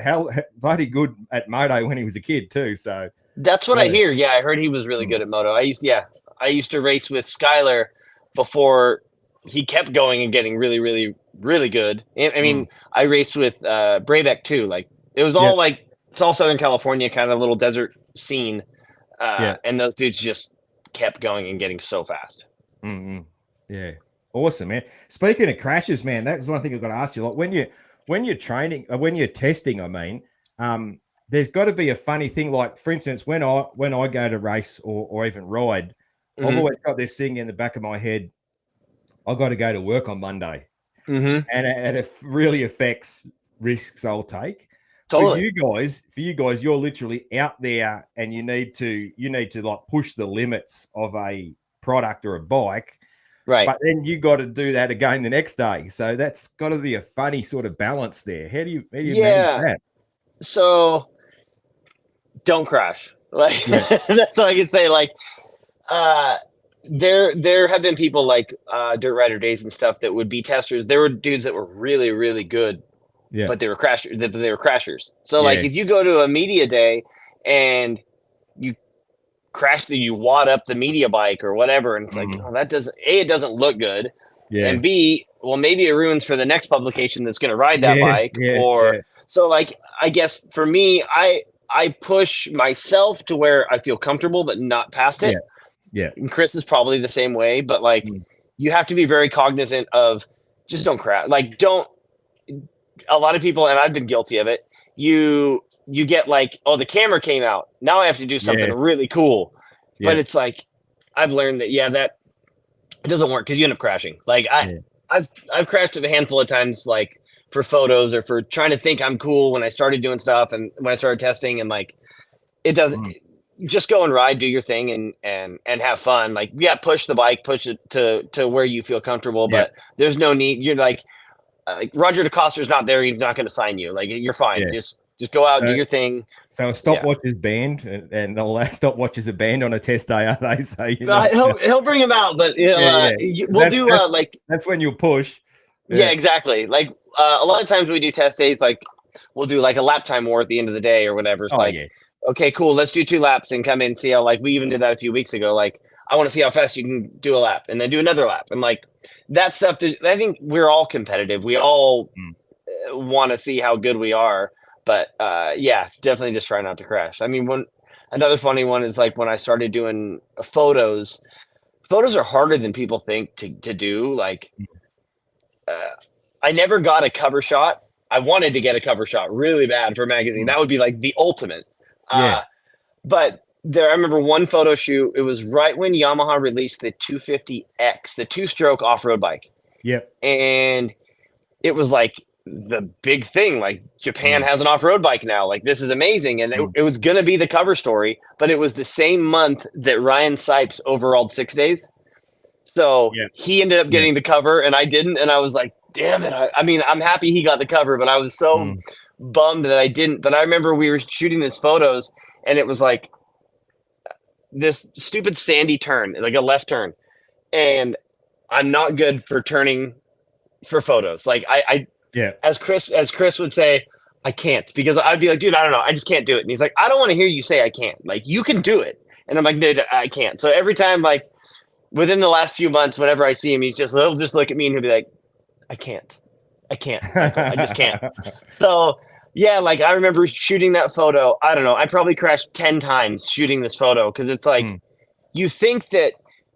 hell bloody good at moto when he was a kid too. So that's what I hear. Yeah, I heard he was really good at moto. I used to race with Skylar before he kept going and getting really, really, really good. I mean, I raced with Brabeck too. Like it was all like it's all Southern California kind of little desert scene, and those dudes just kept going and getting so fast. Mm-hmm. Yeah, awesome, man. Speaking of crashes, man, that's one thing I've got to ask you. Like when you're training, when you're testing, I mean, there's got to be a funny thing. Like for instance, when I go to race or even ride, I've always got this thing in the back of my head. I got to go to work on Monday, and it really affects risks I'll take. Totally. For you guys, you're literally out there, and you need to like push the limits of a product or a bike, right? But then you got to do that again the next day. So that's got to be a funny sort of balance there. How do you manage that? So don't crash. Like that's all I can say. Like, there have been people like Dirt Rider Days and stuff that would be testers. There were dudes that were really, really good, but they were crashers. So like if you go to a media day and you crash you wad up the media bike or whatever, and it's like, oh, that doesn't it doesn't look good. And B, well, maybe it ruins for the next publication that's going to ride that bike. So like, I guess for me, I push myself to where I feel comfortable, but not past it. Yeah. And Chris is probably the same way, but like you have to be very cognizant of just don't crash. Like a lot of people, and I've been guilty of it. You get like, oh, the camera came out. Now I have to do something really cool. But it's like, I've learned that, that it doesn't work because you end up crashing. Like I've crashed a handful of times, like for photos or for trying to think I'm cool when I started doing stuff and when I started testing, and like it doesn't. Just go and ride, do your thing, and have fun. Like push the bike, push it to where you feel comfortable, but there's no need. You're like Roger DeCoster's not there. He's not going to sign you. Like you're fine. Just go out, do your thing. So a stopwatch is banned, and all that stopwatches are banned on a test day, are they? So he'll bring him out, but we'll do like that's when you'll push. Yeah, exactly. Like a lot of times we do test days, like we'll do like a lap time war at the end of the day or whatever. It's okay, cool. Let's do 2 laps and come in and see how. Like we even did that a few weeks ago. Like I want to see how fast you can do a lap and then do another lap. And like that stuff, I think we're all competitive. We all want to see how good we are. But yeah, definitely just try not to crash. I mean, another funny one is like when I started doing photos are harder than people think to do. Like, I never got a cover shot. I wanted to get a cover shot really bad for a magazine. That would be like the ultimate. Yeah. But I remember one photo shoot. It was right when Yamaha released the 250X, the two-stroke off-road bike. Yep. And it was like the big thing. Like Japan has an off-road bike now. Like this is amazing. And it was going to be the cover story, but it was the same month that Ryan Sipes overalled 6 days. So he ended up getting the cover and I didn't. And I was like, damn it. I mean, I'm happy he got the cover, but I was so bummed that I didn't. But I remember we were shooting these photos and it was like this stupid sandy turn, like a left turn. And I'm not good for turning for photos. Like as Chris would say, I can't, because I'd be like, dude, I don't know. I just can't do it. And he's like, I don't want to hear you say I can't. Like, you can do it. And I'm like, no, I can't. So every time, like, within the last few months, whenever I see him, he'll just look at me and he'll be like, I can't, Michael, I just can't. So yeah, like I remember shooting that photo. I don't know. I probably crashed 10 times shooting this photo. Cause it's like, you think that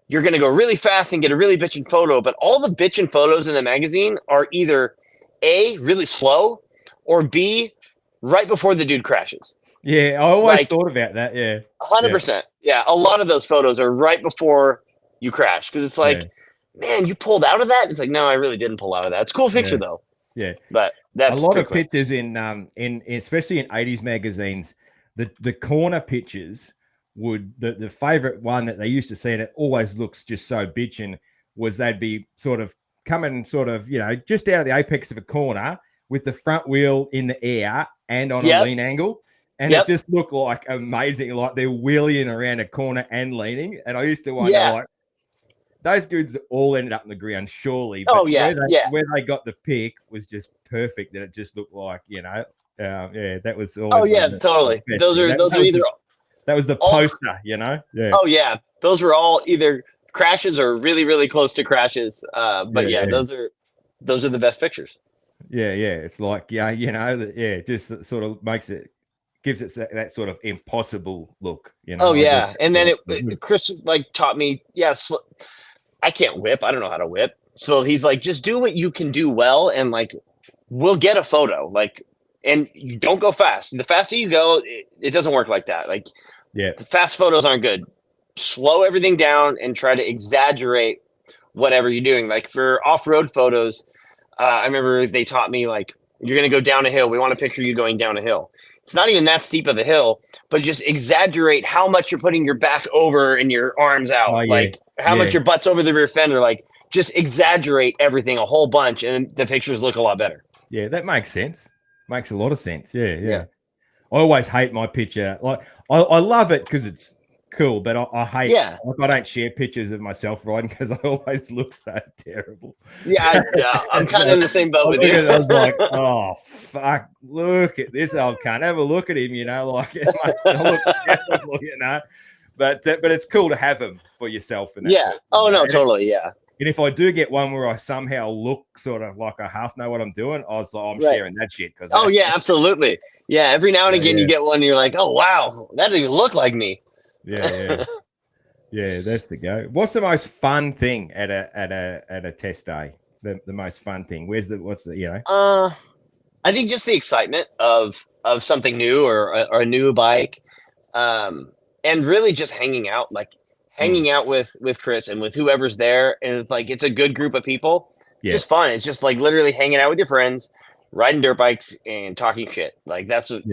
you're going to go really fast and get a really bitchin' photo, but all the bitchin' photos in the magazine are either A, really slow, or B, right before the dude crashes. Yeah. I always thought about that. Yeah. 100%. Yeah. A lot of those photos are right before you crash, because it's like, man, you pulled out of that. It's like, no, I really didn't pull out of that. It's a cool picture though. Yeah, but that's a lot of pictures in especially in 80s magazines. The corner pictures would the favorite one that they used to see, and it always looks just so bitchin', was they'd be sort of coming just out of the apex of a corner with the front wheel in the air and on a lean angle. And it just looked like amazing, like they're wheeling around a corner and leaning. And I used to wonder, like, those dudes all ended up in the ground, surely. But where they got the pick was just perfect. That it just looked like, that was always. Totally. Those are either. That was the poster, Yeah. Oh yeah, those were all either crashes or really, really close to crashes. But those are the best pictures. Yeah, it's like just sort of gives it that sort of impossible look, Oh yeah, and then Chris like taught me, I can't whip. I don't know how to whip. So he's like, just do what you can do well, and like, we'll get a photo. Like, and you don't go fast. The faster you go, it doesn't work like that. Like, the fast photos aren't good. Slow everything down and try to exaggerate whatever you're doing. Like for off-road photos, I remember they taught me, like, you're going to go down a hill. We want to picture you going down a hill. It's not even that steep of a hill, but just exaggerate how much you're putting your back over and your arms out. Like how much your butt's over the rear fender. Like, just exaggerate everything a whole bunch, and the pictures look a lot better. Yeah, that makes sense. Makes a lot of sense. Yeah. I always hate my picture. Like, I love it because it's cool, but I hate. Yeah. Like, I don't share pictures of myself riding because I always look so terrible. Yeah, I'm kind of in the same boat with you. I was like, oh fuck! Look at this old cunt. Have a look at him. Like, I look terrible. But it's cool to have them for yourself. And Oh no, totally. Yeah. And if I do get one where I somehow look sort of like I half know what I'm doing, I was like, I'm sharing that shit. Absolutely. Yeah, every now and again you get one and you're like, oh, wow, that doesn't even look like me. Yeah. Yeah, that's the go. What's the most fun thing at a test day? The most fun thing? I think just the excitement of something new or a new bike, and really just hanging out with Chris and with whoever's there, and it's like, it's a good group of people. Just fun. It's just like literally hanging out with your friends, riding dirt bikes and talking shit. Like, that's what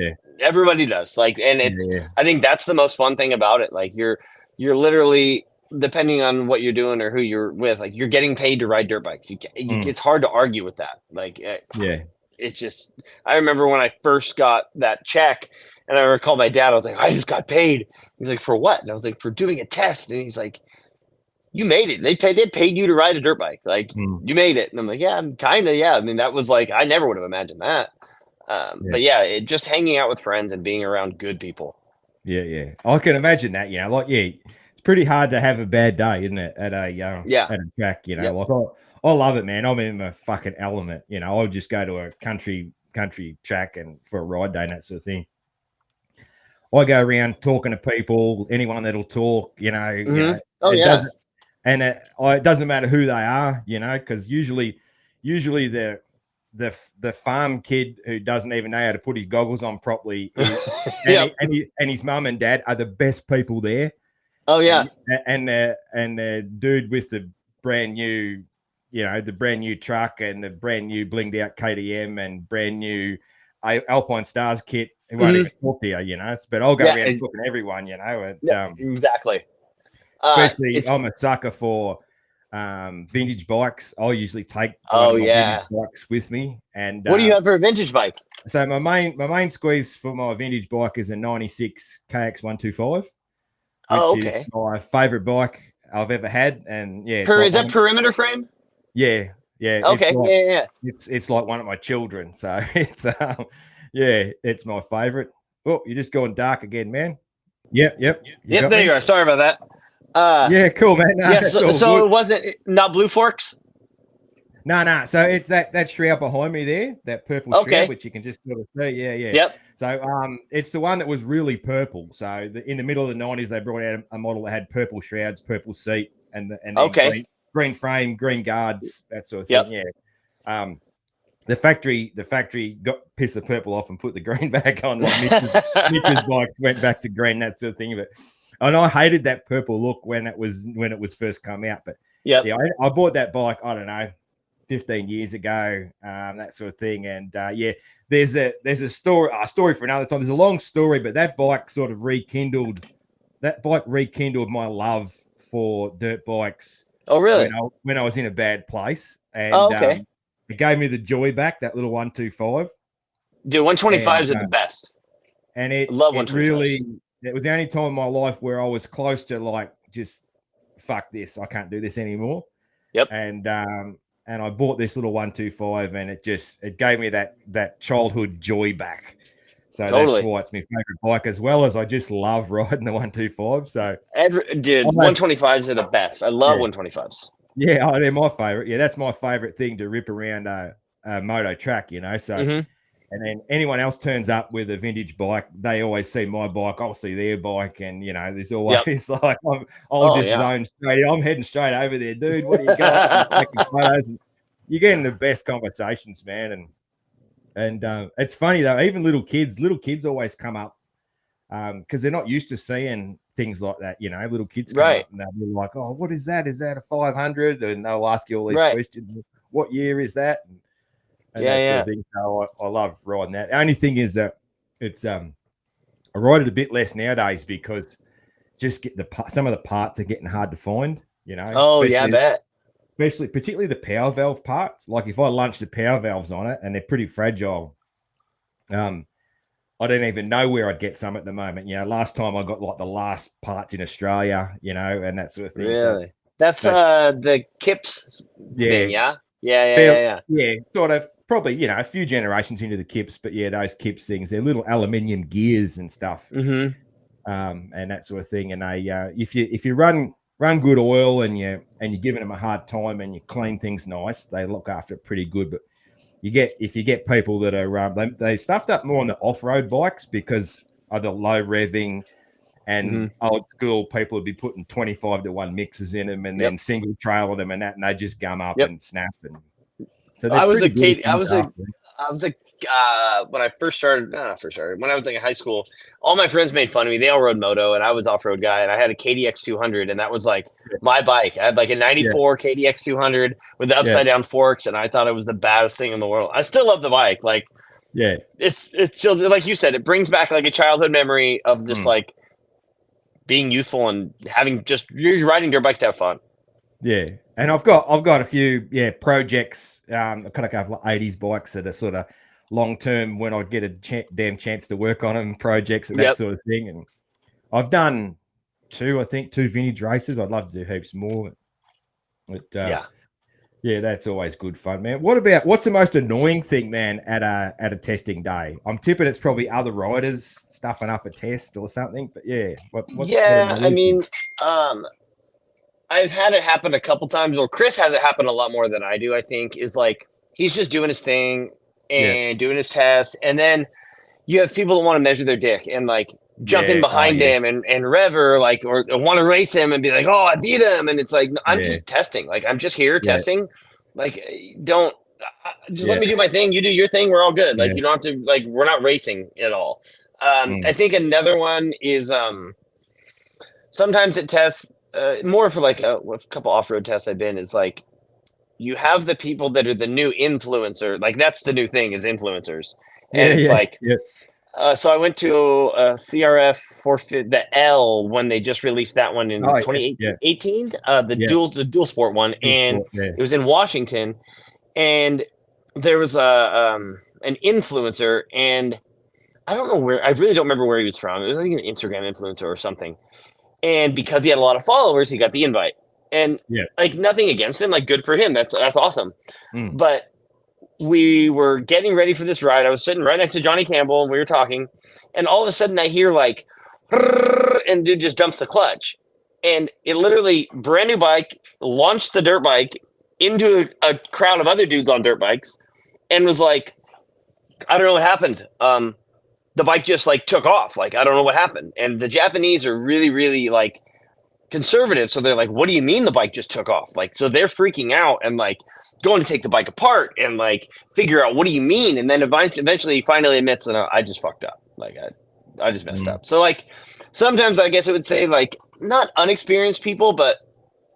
everybody does. Like, and it's I think that's the most fun thing about it. Like, you're literally, depending on what you're doing or who you're with, like, you're getting paid to ride dirt bikes. It's hard to argue with that. Like, it's just, I remember when I first got that check, and I called my dad. I was like, I just got paid. He's like, for what? And I was like, for doing a test. And he's like, you made it. They paid you to ride a dirt bike. Like, you made it. And I'm like, yeah, kind of. Yeah. I mean, that was like, I never would have imagined that. But just hanging out with friends and being around good people. Yeah. I can imagine that, pretty hard to have a bad day, isn't it? At Yeah. a track, you know. Yep. Like I love it, man. I'm in my fucking element. You know, I'll just go to a country track and for a ride day and that sort of thing. I go around talking to people, anyone that'll talk. Oh It yeah. doesn't, and it doesn't matter who they are, you know, because usually the farm kid who doesn't even know how to put his goggles on properly Yep. and his mum and dad are the best people there. Oh yeah. And the dude with the brand new, the brand new truck and the brand new blinged out KTM and brand new Alpine Stars kit. He won't even talk to you, you know. But I'll go Yeah. around talking to everyone, you know. And, Yeah. Exactly. especially, I'm a sucker for vintage bikes. I'll usually take one Oh of my yeah. vintage bikes with me. And What do you have for a vintage bike? so my main squeeze for my vintage bike is a 96 KX125. Oh, Which is okay. my favorite bike I've ever had. And yeah, Is that perimeter frame? Yeah. Okay. Yeah. It's like one of my children. So it's my favorite. Oh, you're just going dark again, man. Yep. Yep. There you are. Sorry about that. Yeah, cool, man. No, yeah. So it wasn't not Blue Forks. No. So it's that shroud behind me there, that purple shroud, which you can just sort of see. Yeah. Yep. So it's the one that was really purple. So in the middle of the 90s, they brought out a model that had purple shrouds, purple seat, and then green frame, green guards, that sort of thing. Yep. Yeah. The factory got pissed the purple off and put the green back on. Like Mitch's bikes went back to green, that sort of thing. And I hated that purple look when it was first come out. But yeah, I bought that bike, I don't know, 15 years ago, that sort of thing. And there's a story for another time. There's a long story, but that bike sort of rekindled my love for dirt bikes. Oh, really? When I was in a bad place. And okay. It gave me the joy back, that little 125. Dude, 125s are the best. And I love 125s. It was the only time in my life where I was close to like, just fuck this, I can't do this anymore. Yep. And I bought this little 125, and it gave me that childhood joy back. So that's why it's my favorite bike, as well as I just love riding the 125. So 125s are the best. I love 125s. Yeah, they're my favorite. Yeah, that's my favorite thing to rip around a moto track, you know. So, and then anyone else turns up with a vintage bike, they always see my bike, I'll see their bike, and you know, there's always like zone straight. I'm heading straight over there, dude. What do you got? You're getting the best conversations, man, and it's funny though. Even little kids always come up because they're not used to seeing things like that, you know. Little kids come up and they'll be like, "Oh, what is that? Is that a 500?" And they'll ask you all these questions. What year is that? And that sort of thing. So I love riding that. The only thing is that it's I ride it a bit less nowadays because just some of the parts are getting hard to find, you know. Oh yeah, I bet. Particularly the power valve parts. Like if I lunch the power valves on it and they're pretty fragile, I don't even know where I'd get some at the moment. You know, last time I got like the last parts in Australia, you know, and that sort of thing. Really? So that's the Kips thing, yeah? Yeah. Sort of, probably, you know, a few generations into the Kips, but yeah, those Kips things, they're little aluminium gears and stuff, and that sort of thing. And they, if you run good oil and you're giving them a hard time and you clean things nice, they look after it pretty good. But if you get people that are they stuffed up more on the off-road bikes because of the low revving, and old school people would be putting 25-to-1 mixes in them and then single trailing them and that, and they just gum up and snap. And so when I was like in high school, all my friends made fun of me. They all rode moto, and I was off-road guy, and I had a KDX 200, and that was like my bike. I had like a 94 KDX 200 with the upside down forks, and I thought it was the baddest thing in the world. I still love the bike. Like, it's just, like you said, it brings back like a childhood memory of just like being youthful and you're riding your bikes to have fun. Yeah. And I've got a few projects. I kind of have like 80s bikes that are sort of long term when I get a damn chance to work on them, projects and that sort of thing. And I've done two vintage races. I'd love to do heaps more. But Yeah, that's always good fun, man. What's the most annoying thing, man, at a testing day? I'm tipping it's probably other riders stuffing up a test or something. But yeah, what Yeah, I annoys you? mean, um, I've had it happen a couple times. Or Chris has it happen a lot more than I do. I think is like he's just doing his thing Yeah, and doing his test, and then you have people that want to measure their dick and like jump in yeah, oh behind yeah, him and rev her like or want to race him and be like, oh, I beat him, and it's like, no, I'm yeah, just testing. Like I'm just here yeah, testing. Like don't just let yeah, me do my thing. You do your thing. We're all good. Like yeah. you don't have to like we're not racing at all. I Mm. think another one is sometimes it tests more for like a couple off road tests I've been is like you have the people that are the new influencer. Like that's the new thing is influencers, and Yeah, it's yeah, like yeah. so I went to CRF 450, the L when they just released that one in Oh yeah, yeah, 2018, yeah. the dual sport one, Good and sport, yeah, it was in Washington, and there was a an influencer, and I don't know where, I really don't remember where he was from. It was I think an Instagram influencer or something, and because he had a lot of followers, he got the invite, and yeah. like nothing against him, like good for him, that's awesome, Mm. but we were getting ready for this ride. I was sitting right next to Johnny Campbell and we were talking. And all of a sudden I hear like, and dude just dumps the clutch. And it literally, brand new bike, launched the dirt bike into a crowd of other dudes on dirt bikes and was like, I don't know what happened. The bike just like took off. Like, I don't know what happened. And the Japanese are really, really like conservative. So they're like, what do you mean the bike just took off? Like, so they're freaking out and like going to take the bike apart and like figure out what do you mean? And then eventually he finally admits that I just fucked up. Like I just messed Mm. up. So like sometimes I guess it would say like not unexperienced people, but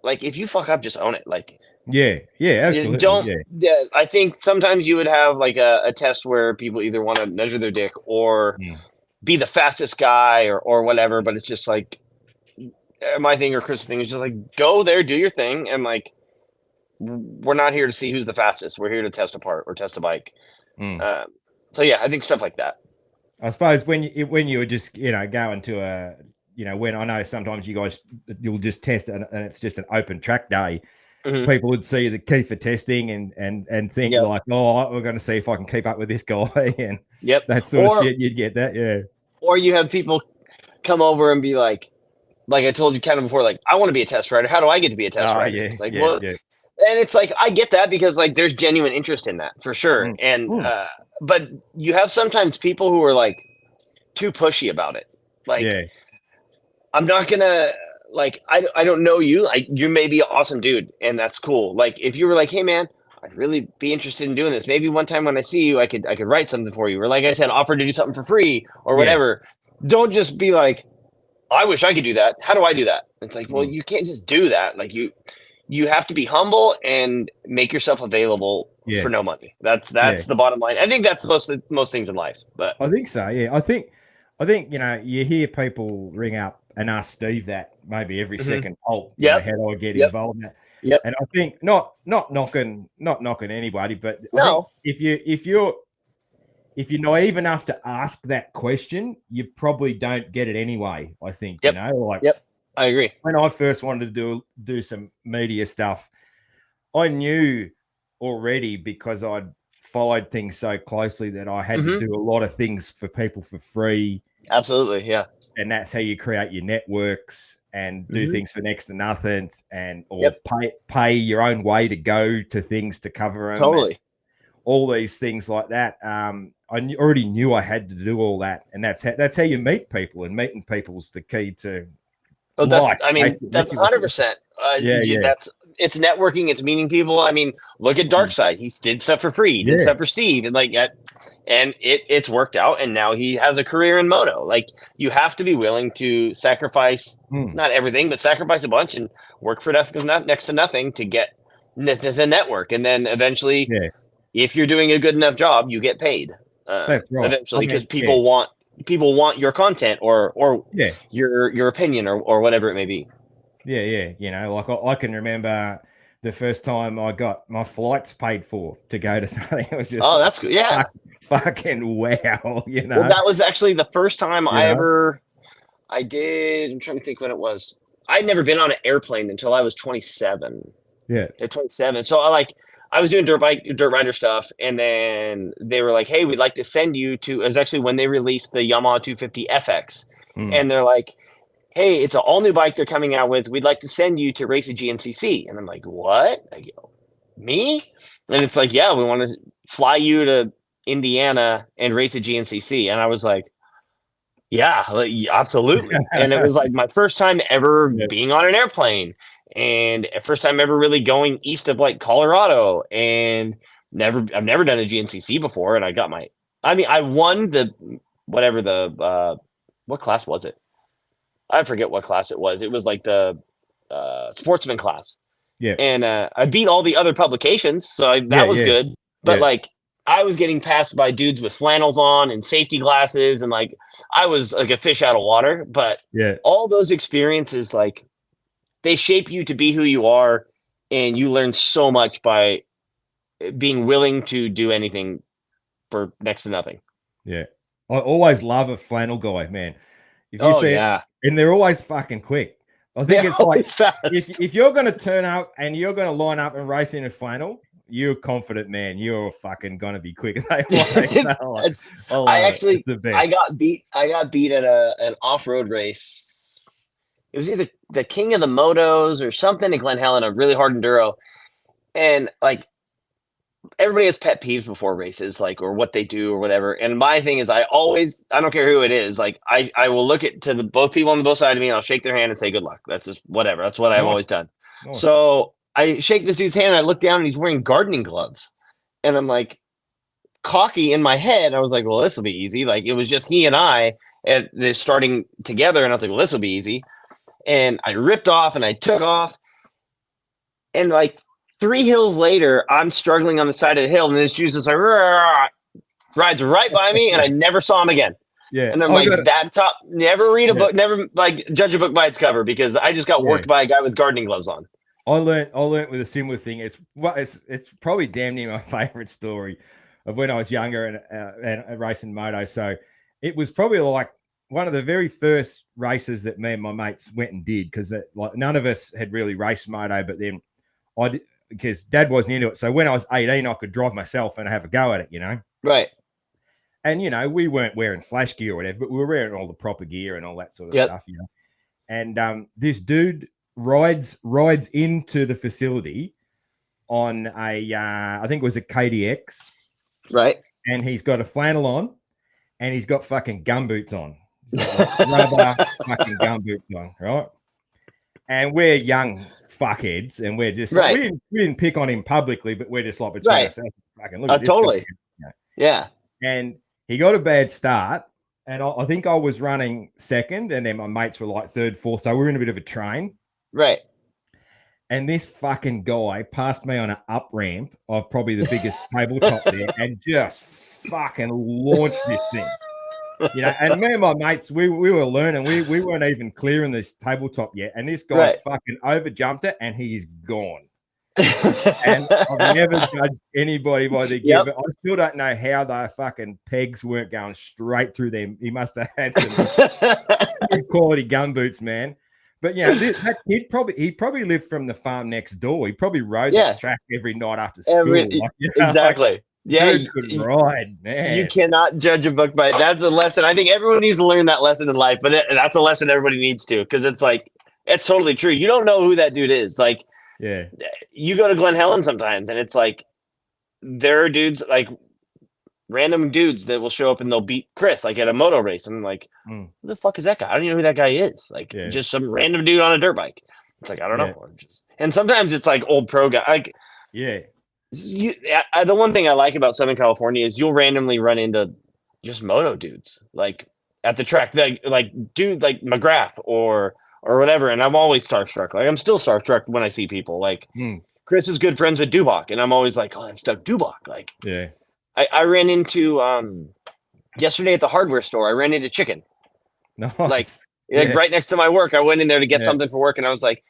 like if you fuck up, just own it. Like Yeah, yeah, you absolutely, don't. yeah, Yeah, I think sometimes you would have like a test where people either want to measure their dick or mm. be the fastest guy or whatever. But it's just like my thing or Chris' thing is just like go there, do your thing, and like we're not here to see who's the fastest. We're here to test a part or test a bike. Mm. Um, so yeah, I think stuff like that. I suppose when you were just going to a when I know sometimes you guys you'll just test and it's just an open track day. Hmm. People would see the Keefer testing and think Yep. like, oh, we're going to see if I can keep up with this guy and Yep. that sort of Or shit. You'd get that, yeah, or you have people come over and be like I told you kind of before, like I want to be a test rider. How do I get to be a test oh rider? yeah, It's like yeah, well, yeah, and it's like I get that because like there's genuine interest in that for sure. mm, And mm, but you have sometimes people who are like too pushy about it. Like yeah, I'm not gonna like I don't know you. Like you may be an awesome dude, and that's cool. Like if you were like, hey man, I'd really be interested in doing this. Maybe one time when I see you, I could write something for you, or like I said, offer to do something for free or yeah, whatever. Don't just be like, I wish I could do that. How do I do that? It's like, well, mm, you can't just do that. Like you have to be humble and make yourself available yeah, for no money. That's yeah. the bottom line. I think that's most things in life. But I think so. Yeah, I think you hear people ring up and ask Steve that maybe every mhm. second. Oh, Yep, how do I get yep, involved in that? yep. And I think not knocking anybody, but I think No, if you're naive enough to ask that question, you probably don't get it anyway. I think yep, like yep. I agree. when I first wanted to do some media stuff, I knew already because I'd followed things so closely that I had to Hmm. do a lot of things for people for free, Absolutely. Yeah. and that's how you create your networks and do Hmm. things for next to nothing, and or Yep. pay your own way to go to things to cover them, and Totally. all these things like that. Already knew I had to do all that, and that's how you meet people, and meeting people's the key to Well, life, I mean, basically. that's 100%. Yeah, yeah, That's it's networking, it's meeting people. I mean, look at mm, Darkside. He did stuff for free, he did yeah, stuff for Steve, and like that, and it's worked out. And now he has a career in moto. Like you have to be willing to sacrifice mm, not everything, but sacrifice a bunch and work for next to nothing to get as a network. And then eventually, yeah. if you're doing a good enough job, you get paid. That's right. I Eventually, because mean, yeah, people want your content or yeah. your opinion or whatever it may be. Yeah, yeah. Like I can remember the first time I got my flights paid for to go to something. It was just Oh, like that's good. Yeah. fucking wow, Well, that was actually the first time you know. I did. I'm trying to think when it was. I'd never been on an airplane until I was 27. Yeah. At 27. So I was doing dirt rider stuff, and then they were like, "Hey, we'd like to send you to." It was actually when they released the Yamaha 250 FX, Mm. and they're like, "Hey, it's an all new bike they're coming out with. We'd like to send you to race a GNCC." And I'm like, "What? I go, me?" And it's like, "Yeah, we want to fly you to Indiana and race a GNCC." And I was like, "Yeah, like, absolutely." And it was like my first time ever Yeah. being on an airplane, and first time ever really going east of like Colorado, and I've never done a GNCC before, and I got my, I mean, I won the whatever the what class was it? I forget what class it was. It was like the sportsman class, Yeah. and I beat all the other publications, so Yeah. that was Yeah. good. But Yeah. like, I was getting passed by dudes with flannels on and safety glasses, and like, I was like a fish out of water. But Yeah. all those experiences, like, they shape you to be who you are, and you learn so much by being willing to do anything for next to nothing. Yeah. I always love a flannel guy, man. If you Oh see it, yeah, and they're always fucking quick. I think they're it's like always fast. if you're gonna turn up and you're gonna line up and race in a flannel, you're confident, man. You're fucking gonna be quick. I It's, love it. It's the I best. got beat. I got beat at an off road race. It was either the King of the Motos or something in Glen Helen, a really hard enduro. And like, everybody has pet peeves before races, like, or what they do or whatever. And my thing is, I don't care who it is. Like, I will look at to the both people on the both side of me, and I'll shake their hand and say good luck. That's just whatever. That's what I've Nice, always done. nice. So I shake this dude's hand, and I look down, and he's wearing gardening gloves, and I'm like, cocky in my head. I was like, well, this will be easy. Like, it was just he and I at this starting together, and I was like, well, this will be easy. And I ripped off and I took off, and like 3 hills later, I'm struggling on the side of the hill, and this juice is like rides right by me, and I never saw him again. Yeah, And I'm I like, got it. that top, never read a Yeah, book, never like judge a book by its cover, because I just got yeah. worked by a guy with gardening gloves on. I learned with a similar thing. It's probably damn near my favorite story of when I was younger and racing moto. So it was probably like one of the very first races that me and my mates went and did, because like none of us had really raced moto, but then I did, because Dad wasn't into it. So when I was 18, I could drive myself and have a go at it, you know. Right. And we weren't wearing flash gear or whatever, but we were wearing all the proper gear and all that sort of Yep. stuff, you know. And this dude rides into the facility on a I think it was a KDX, Right. and he's got a flannel on, and he's got fucking gumboots on. He's got like rubber fucking gumboots on, right? And we're young fuckheads, and we're just like, Right. we didn't pick on him publicly, but we're just like between Right. ourselves, fucking look at this guy. Totally. You know? Yeah. And he got a bad start, and I think I was running second, and then my mates were like third, fourth. So we were in a bit of a train. Right. And this fucking guy passed me on an up ramp of probably the biggest tabletop there, and just fucking launched this thing. And me and my mates, we were learning. We weren't even clearing this tabletop yet, and this guy's Right. fucking overjumped it, and he's gone. And I've never judged anybody by their gear, Yep. but I still don't know how the fucking pegs weren't going straight through them. He must have had some good quality gumboots, man. But that kid probably lived from the farm next door. He probably rode that track every night after school. Exactly. Yeah, dude could ride, man. You cannot judge a book by it. That's a lesson. I think everyone needs to learn that lesson in life, but that's a lesson everybody needs to, because it's like, it's totally true. You don't know who that dude is. Like, yeah, you go to Glen Helen sometimes, and it's like, there are dudes, like random dudes that will show up and they'll beat Chris, like at a moto race. And I'm like, who the fuck is that guy? I don't even know who that guy is. Like, just some random dude on a dirt bike. It's like, I don't know. And sometimes it's like old pro guy. Like, the one thing I like about Southern California is you'll randomly run into just moto dudes, like at the track, like dude, like McGrath or whatever. And I'm always starstruck. Like, I'm still starstruck when I see people. Like, Chris is good friends with Dubach, and I'm always like, oh, that's Doug Dubach. Like, I ran into yesterday at the hardware store. I ran into Chicken. Nice. Like right next to my work. I went in there to get something for work, and I was like,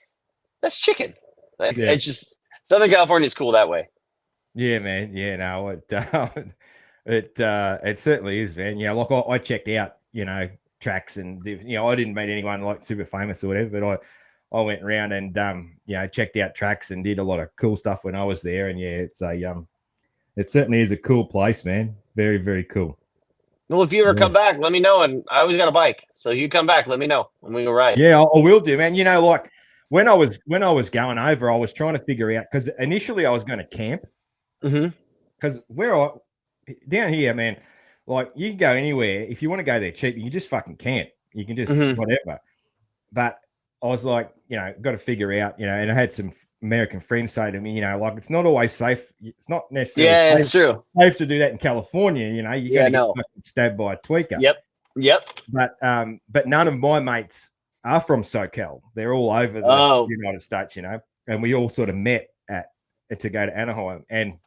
that's Chicken. Like, it's just, Southern California is cool that way. Yeah, man. Yeah, no, it certainly is, man. Like I checked out, tracks, and I didn't meet anyone like super famous or whatever, but I went around and checked out tracks and did a lot of cool stuff when I was there. And yeah, it certainly is a cool place, man. Very, very cool. Well, if you ever come back, let me know. And I always got a bike, so if you come back, let me know and we go ride. Yeah, I will do, man. Like when I was going over, I was trying to figure out, because initially I was going to camp. Because down here, man, like you can go anywhere. If you want to go there cheap, you can just fucking camp. You can just whatever. But I was like, got to figure out, and I had some American friends say to me, like, it's not always safe. It's not necessarily it's true. safe to do that in California. You're going to get fucking stabbed by a tweaker. Yep. But none of my mates are from SoCal. They're all over the United States, and we all sort of met to go to Anaheim. And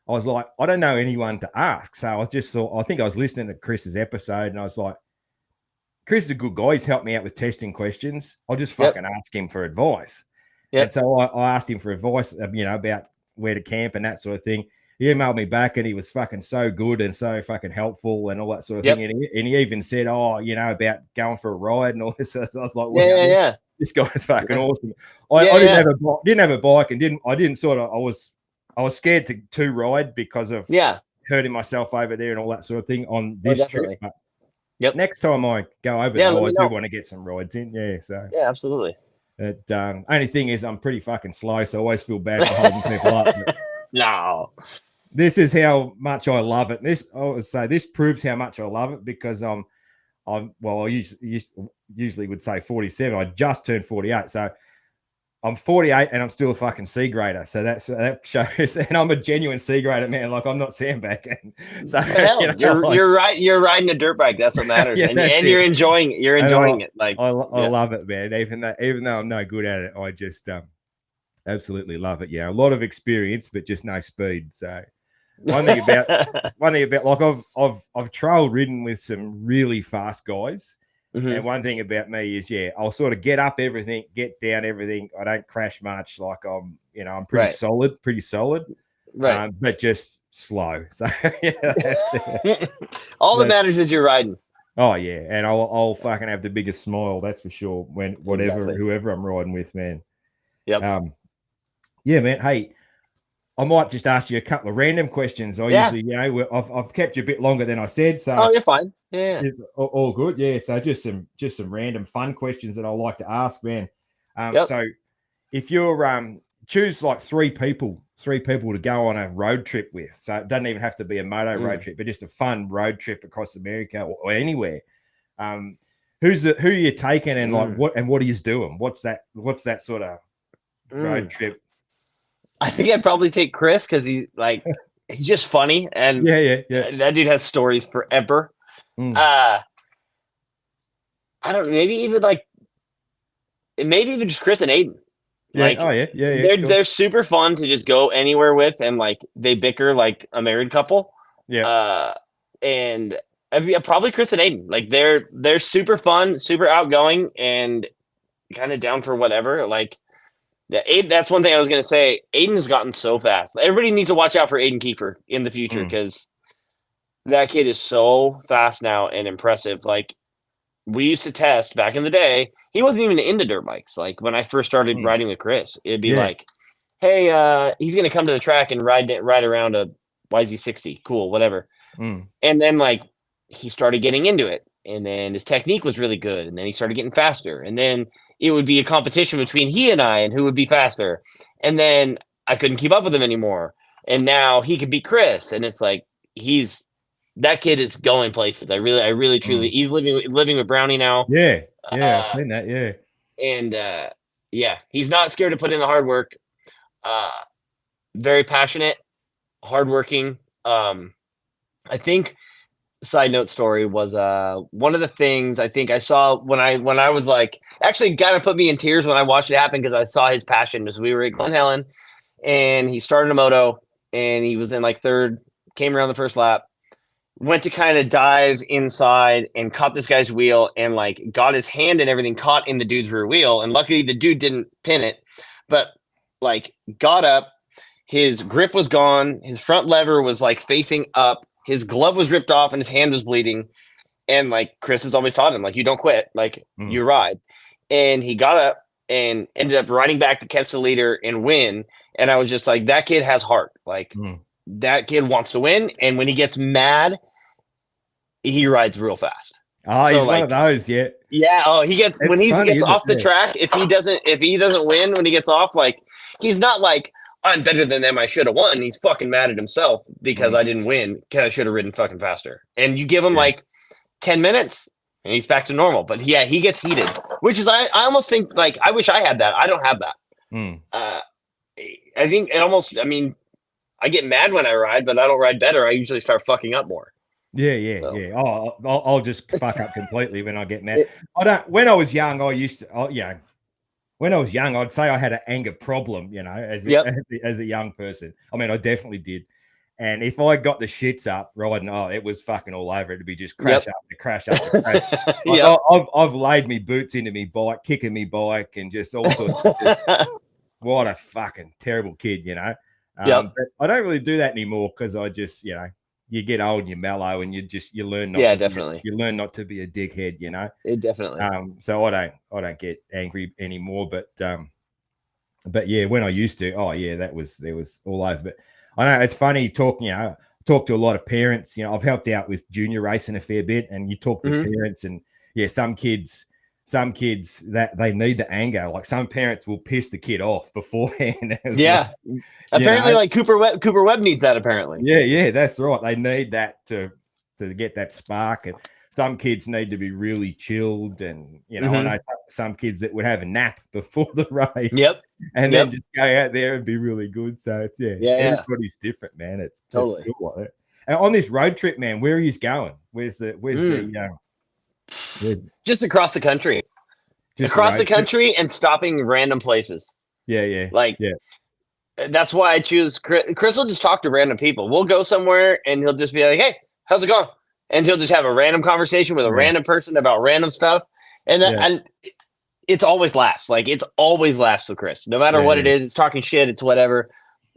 I was like, I don't know anyone to ask. So I just thought, I think I was listening to Chris's episode, and I was like, Chris is a good guy. He's helped me out with testing questions. I'll just fucking ask him for advice. And so I asked him for advice, about where to camp and that sort of thing. He emailed me back, and he was fucking so good and so fucking helpful and all that sort of thing. And he even said, about going for a ride and all this. So I was like, this guy's fucking awesome. I didn't have a bike, and I was scared to ride because of hurting myself over there and all that sort of thing on this trip. But next time I go over there, I do want to get some rides in. Yeah, so absolutely. Only thing is, I'm pretty fucking slow, so I always feel bad for holding people up. No, this is how much I love it. I would say this proves how much I love it, because I usually would say 47. I just turned 48, so I'm 48 and I'm still a fucking C grader. So that shows, and I'm a genuine C grader, man. Like, I'm not sandbagging. So you're right. You're riding a dirt bike. That's what matters, and you're enjoying it. You're enjoying it. Like, I love it, man. Even though I'm no good at it, I just absolutely love it. Yeah, a lot of experience, but just no speed. So one thing about like I've trail ridden with some really fast guys. And one thing about me is, I'll sort of get up everything, get down everything. I don't crash much. Like I'm pretty solid, right? But just slow. So all that matters is you're riding. Oh yeah, and I'll fucking have the biggest smile. That's for sure. When whoever I'm riding with, man. Yep. Yeah, man. Hey, I might just ask you a couple of random questions. Usually, I've kept you a bit longer than I said. So you're fine. Yeah. It's all good. Yeah. So just some random fun questions that I like to ask, man. So if you're choose like three people to go on a road trip with. So it doesn't even have to be a moto road trip, but just a fun road trip across America or anywhere. Who are you taking, and like what are you doing? What's that sort of road trip? I think I'd probably take Chris, because he's just funny, and that dude has stories forever. I don't know, maybe even just Chris and Aiden. They're super fun to just go anywhere with, and like they bicker like a married couple. And probably Chris and Aiden. Like they're super fun, super outgoing, and kind of down for whatever. Like that's one thing I was gonna say. Aiden has gotten so fast. Everybody needs to watch out for Aiden Keefer in the future, because that kid is so fast now and impressive. Like, we used to test back in the day. He wasn't even into dirt bikes. Like, when I first started riding with Chris, it'd be like, hey, he's going to come to the track and ride around a YZ60. Cool, whatever. And then, like, he started getting into it. And then his technique was really good. And then he started getting faster. And then it would be a competition between he and I, and who would be faster. And then I couldn't keep up with him anymore. And now he could beat Chris. And it's like, that kid is going places. I really, truly, he's living with Brownie now. Yeah. I've seen that. Yeah. And he's not scared to put in the hard work. Very passionate, hardworking. I think side note story was one of the things I think I saw when I was like, actually kind of put me in tears when I watched it happen, because I saw his passion. Because we were at Glen Helen, and he started a moto, and he was in like third, came around the first lap, went to kind of dive inside and caught this guy's wheel, and like got his hand and everything caught in the dude's rear wheel. And luckily the dude didn't pin it, but like got up, his grip was gone, his front lever was like facing up, his glove was ripped off, and his hand was bleeding. And like Chris has always taught him, like, you don't quit, like you ride. And he got up and ended up riding back to catch the leader and win. And I was just like, that kid has heart. Like that kid wants to win, and when he gets mad, he rides real fast. Oh, so he's one of those, yeah. Yeah. Oh, he gets it's when he funny, gets off the track. If he doesn't win when he gets off, like he's not like I'm better than them. I should have won. He's fucking mad at himself because I didn't win. Because I should have ridden fucking faster. And you give him like 10 minutes, and he's back to normal. But yeah, he gets heated, which is I almost think like I wish I had that. I don't have that. I think it almost. I mean, I get mad when I ride, but I don't ride better. I usually start fucking up more. Yeah. Oh, I'll just fuck up completely when I get mad. I don't. When I was young, I used to. When I was young, I'd say I had an anger problem. As a young person. I mean, I definitely did. And if I got the shits up riding, it was fucking all over. It'd be just crash after crash after crash. Like, I've laid me boots into me bike, kicking me bike, and just all sorts. What a fucking terrible kid, But I don't really do that anymore because I just, you get old and you're mellow, and you learn not. You learn not to be a dickhead, It definitely. So I don't get angry anymore, but yeah, when I used to, there was all over. But I know it's funny talking. Talk to a lot of parents. I've helped out with junior racing a fair bit, and you talk to parents, and some kids that they need the anger. Like some parents will piss the kid off beforehand. Apparently, like Cooper Webb needs that. Apparently, yeah, that's right. They need that to get that spark, and some kids need to be really chilled. And I know some kids that would have a nap before the race, and then just go out there and be really good. So it's everybody's different, man. It's totally cool like that. And on this road trip, man, where are you going? Where's just across the country. Across the country and stopping random places. Yeah. That's why I choose Chris will just talk to random people. We'll go somewhere and he'll just be like, hey, how's it going? And he'll just have a random conversation with a random person about random stuff. And it's always laughs. Like it's always laughs with Chris. No matter what it is, it's talking shit, it's whatever.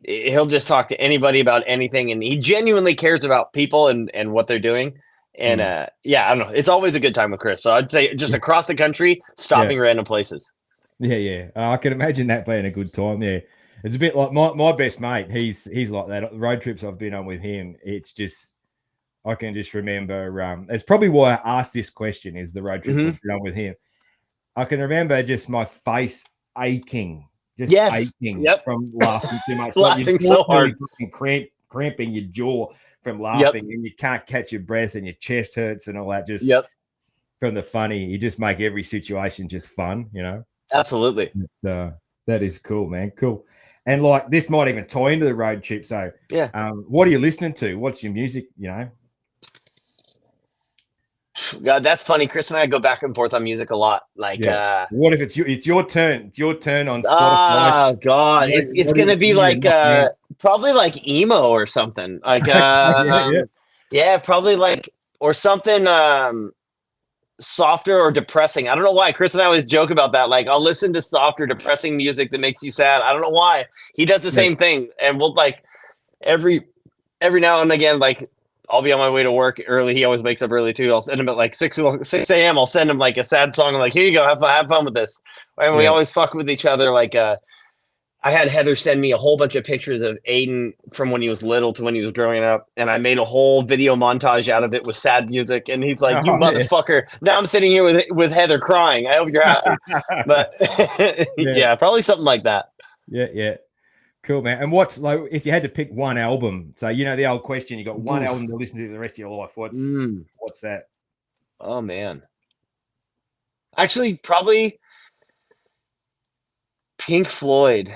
He'll just talk to anybody about anything. And he genuinely cares about people and what they're doing. And I don't know. It's always a good time with Chris. So I'd say just across the country, stopping random places. Yeah. I can imagine that being a good time. Yeah. It's a bit like my best mate. He's like that. Road trips I've been on with him, it's just I can just remember. It's probably why I asked this question: is the road trips I've been on with him. I can remember just my face aching, aching from laughing too much, laughing so hard, cramping your jaw from laughing, and you can't catch your breath, and your chest hurts, and all that. Just from the funny, you just make every situation just fun, Absolutely. That is cool, man. Cool. And like this might even tie into the road trip. So, what are you listening to? What's your music? God, that's funny. Chris and I go back and forth on music a lot. Like, what if it's your turn? It's your turn on Spotify. Oh God, it's gonna be like probably like emo or something. Like, probably like or something softer or depressing. I don't know why. Chris and I always joke about that. Like, I'll listen to softer, depressing music that makes you sad. I don't know why. He does the same thing, and we'll like every now and again, like I'll be on my way to work early. He always wakes up early too. I'll send him at like 6 a.m. I'll send him like a sad song. I'm like, here you go, have fun with this. And we always fuck with each other. Like, I had Heather send me a whole bunch of pictures of Aiden from when he was little to when he was growing up. And I made a whole video montage out of it with sad music. And he's like, you motherfucker. Now I'm sitting here with Heather crying. I hope you're happy. But probably something like that. Yeah. Cool, man. And what's like, if you had to pick one album, so the old question, you got one album to listen to the rest of your life. What's that? Oh man. Actually, probably Pink Floyd.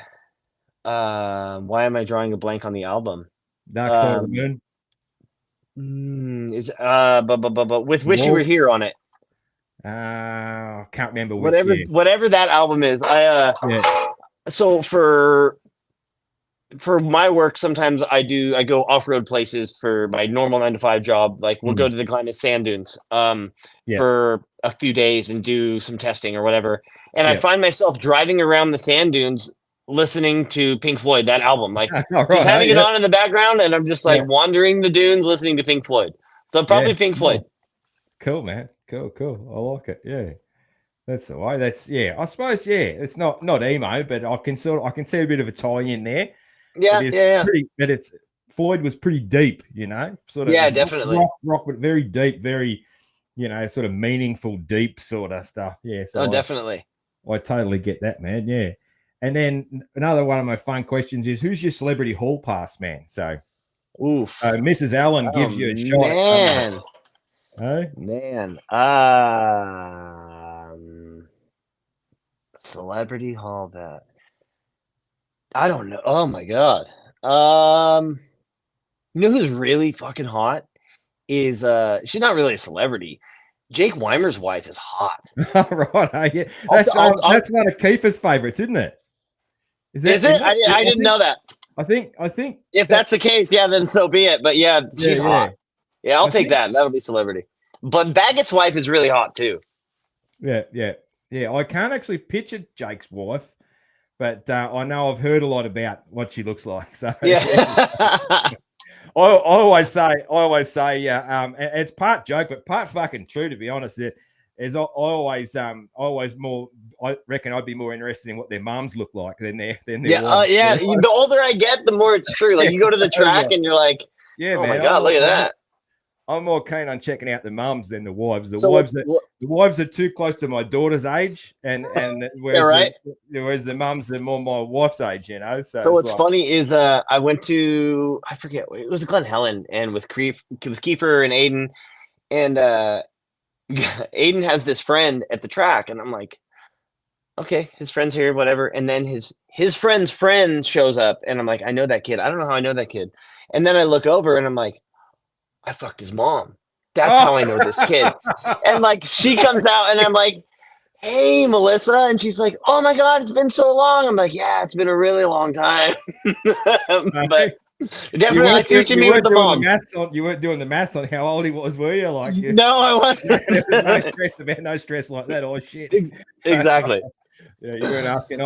Why am I drawing a blank on the album? Dark Side of the Moon. But with Wish You Were Here on it. Can't remember whatever that album is. So for my work, sometimes I go off-road places for my normal 9-to-5 job. Like we'll go to the Glamis Sand Dunes for a few days and do some testing or whatever. And I find myself driving around the sand dunes listening to Pink Floyd, that album, like just having it on in the background, and I'm just like wandering the dunes listening to Pink Floyd. So probably Pink Floyd. Cool, man. Cool. I like it. Yeah. That's all right. That's I suppose it's not emo, but I can see a bit of a tie in there. Yeah, It is yeah, pretty, but it's Floyd was pretty deep, sort of yeah, it was definitely. rock, but very deep, very sort of meaningful, deep sort of stuff. Yeah, Oh, so definitely. I totally get that, man. Yeah, and then another one of my fun questions is, who's your celebrity hall pass, man? So Oof. Mrs. Allen Oh gives you a shot at someone. man, Oh, man. Celebrity hall bet. I don't know. Oh my god. Um, you know who's really fucking hot? Is she's not really a celebrity. Jake Weimer's wife is hot. right. Yeah, I'll, I'll, I'll, that's one of Keefer's favorites, isn't it? is Is it? that? I I didn't think know that. I think If that that's the case, yeah, then so be it. But yeah, yeah she's yeah. hot. Yeah, I'll I take think that. That'll be celebrity. But Baggett's wife is really hot too. yeah. I can't actually picture Jake's wife, but I know I've heard a lot about what she looks like. So yeah. Yeah. I always say, yeah. It's part joke, but part fucking true. To be honest, is always more. I reckon I'd be more interested in what their mums look like than their Yeah, wives. yeah. The older I get, the more it's true. Like Yeah, you go to the track and you're like, yeah, oh my man. god, look at that. I'm more keen on checking out the mums than the wives. So The wives are too close to my daughter's age, and yeah, right. whereas the mums are more my wife's age. So So it's what's like, funny is I went to I forget it was Glen Helen and with Keefer and Aiden and Aiden has this friend at the track and I'm like, okay, his friend's here, whatever. And then his friend's friend shows up and I'm like, I know that kid. I don't know how I know that kid. And then I look over and I'm like, I fucked his mom. That's oh, how I know this kid. And like she comes out and I'm like, hey Melissa. And she's like, oh my God, it's been so long. I'm like, yeah, it's been a really long time. But definitely I see what you you mean with weren't the doing the moms. maths on how old he was, were you? Like No, I wasn't. there was no stress like that. Oh shit. Exactly. Yeah, you weren't asking,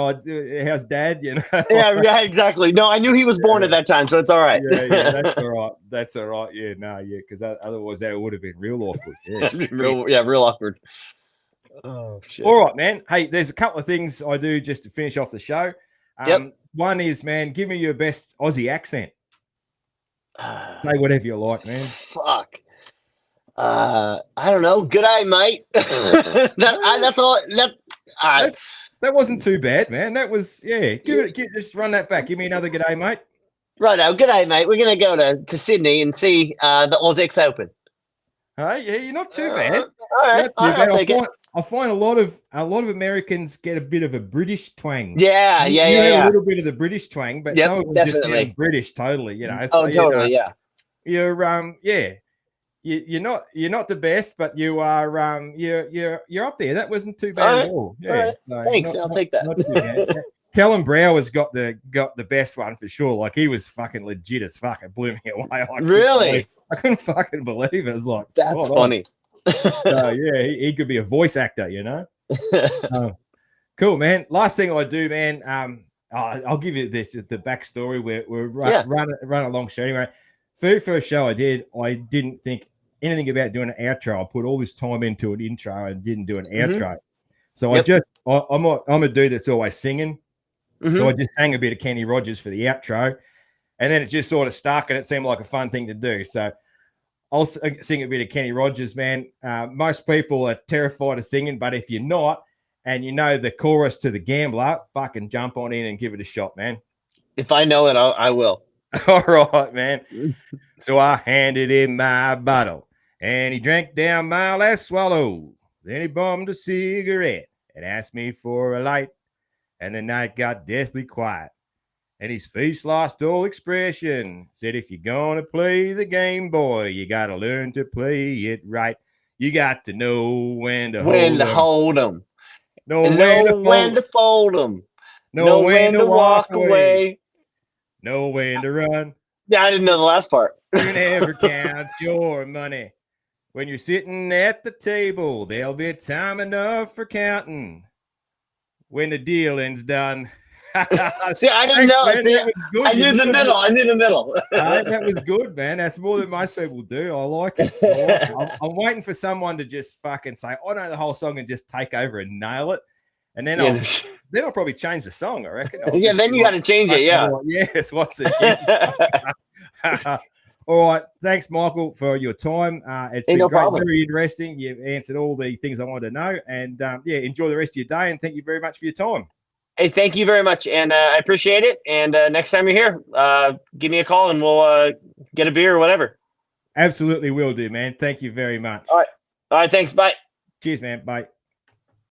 how's dad? Yeah, exactly. No, I knew he was born Yeah. at that time, so it's all right. Yeah, that's all right. That's all right. Yeah, no, yeah, because otherwise that would have been real awkward. Yeah, shit. real awkward. Oh shit. All right, man. Hey, there's a couple of things I do just to finish off the show. Yep. One is, man, give me your best Aussie accent. Say whatever you like, man. Fuck. I don't know. Good eye, mate. That's all. That wasn't too bad, man. That was just run that back. Give me another good day, mate. Right now, good day, mate. We're gonna go to Sydney and see the Ausex Open. Hey, yeah, you're not too bad. All right, I'll take it. I find a lot of Americans get a bit of a British twang. Yeah. You had a little bit of the British twang, but Yep, some of them just definitely. sound British totally. Oh, totally. Yeah. You're you're not the best, but you are you're up there. That wasn't too bad at all. Yeah, all right. so Thanks. I'll take that. Not too bad. Callum Brower has got the best one for sure. Like he was fucking legit as fuck. It blew me away. I couldn't fucking believe it. It was like, that's funny. So yeah, he could be a voice actor, Cool, man. Last thing I do, man. I'll give you the backstory. We're run along show anyway. Very first show I didn't think anything about doing an outro. I put all this time into an intro and didn't do an outro. So I'm a dude that's always singing. So I just sang a bit of Kenny Rogers for the outro, and then it just sort of stuck, and it seemed like a fun thing to do. So I'll sing a bit of Kenny Rogers, man. Most people are terrified of singing, but if you're not, and you know the chorus to The Gambler, fucking jump on in and give it a shot, man. If I know it, I will. All right, man. So I handed him my bottle, and he drank down my last swallow. Then he bummed a cigarette and asked me for a light, and the night got deathly quiet. And his face lost all expression. Said, if you're going to play the game, boy, you got to learn to play it right. You got to know when to hold them. Know when to fold them. Know when to walk away. Know when to run. Yeah, I didn't know the last part. You never count your money. When you're sitting at the table, there'll be time enough for counting. When the dealing's done. See, I didn't Thanks, know. man. See, That was good. I You knew the nailed middle. it. I knew the middle. That was good, man. That's more than most people do. I like it. I like it. I'm waiting for someone to just fucking say, I know the whole song and just take over and nail it. And then Yeah. I'll probably change the song, I reckon. I'll Yeah, just then be you got like, to change it. fucking Yeah. like, yes, what's it? All right. Thanks, Michael, for your time. It's Hey, been no great, problem. very interesting. You've answered all the things I wanted to know. And yeah, enjoy the rest of your day. And thank you very much for your time. Hey, thank you very much, and I appreciate it. And next time you're here, give me a call, and we'll get a beer or whatever. Absolutely will do, man. Thank you very much. All right. All right. Thanks. Bye. Cheers, man. Bye.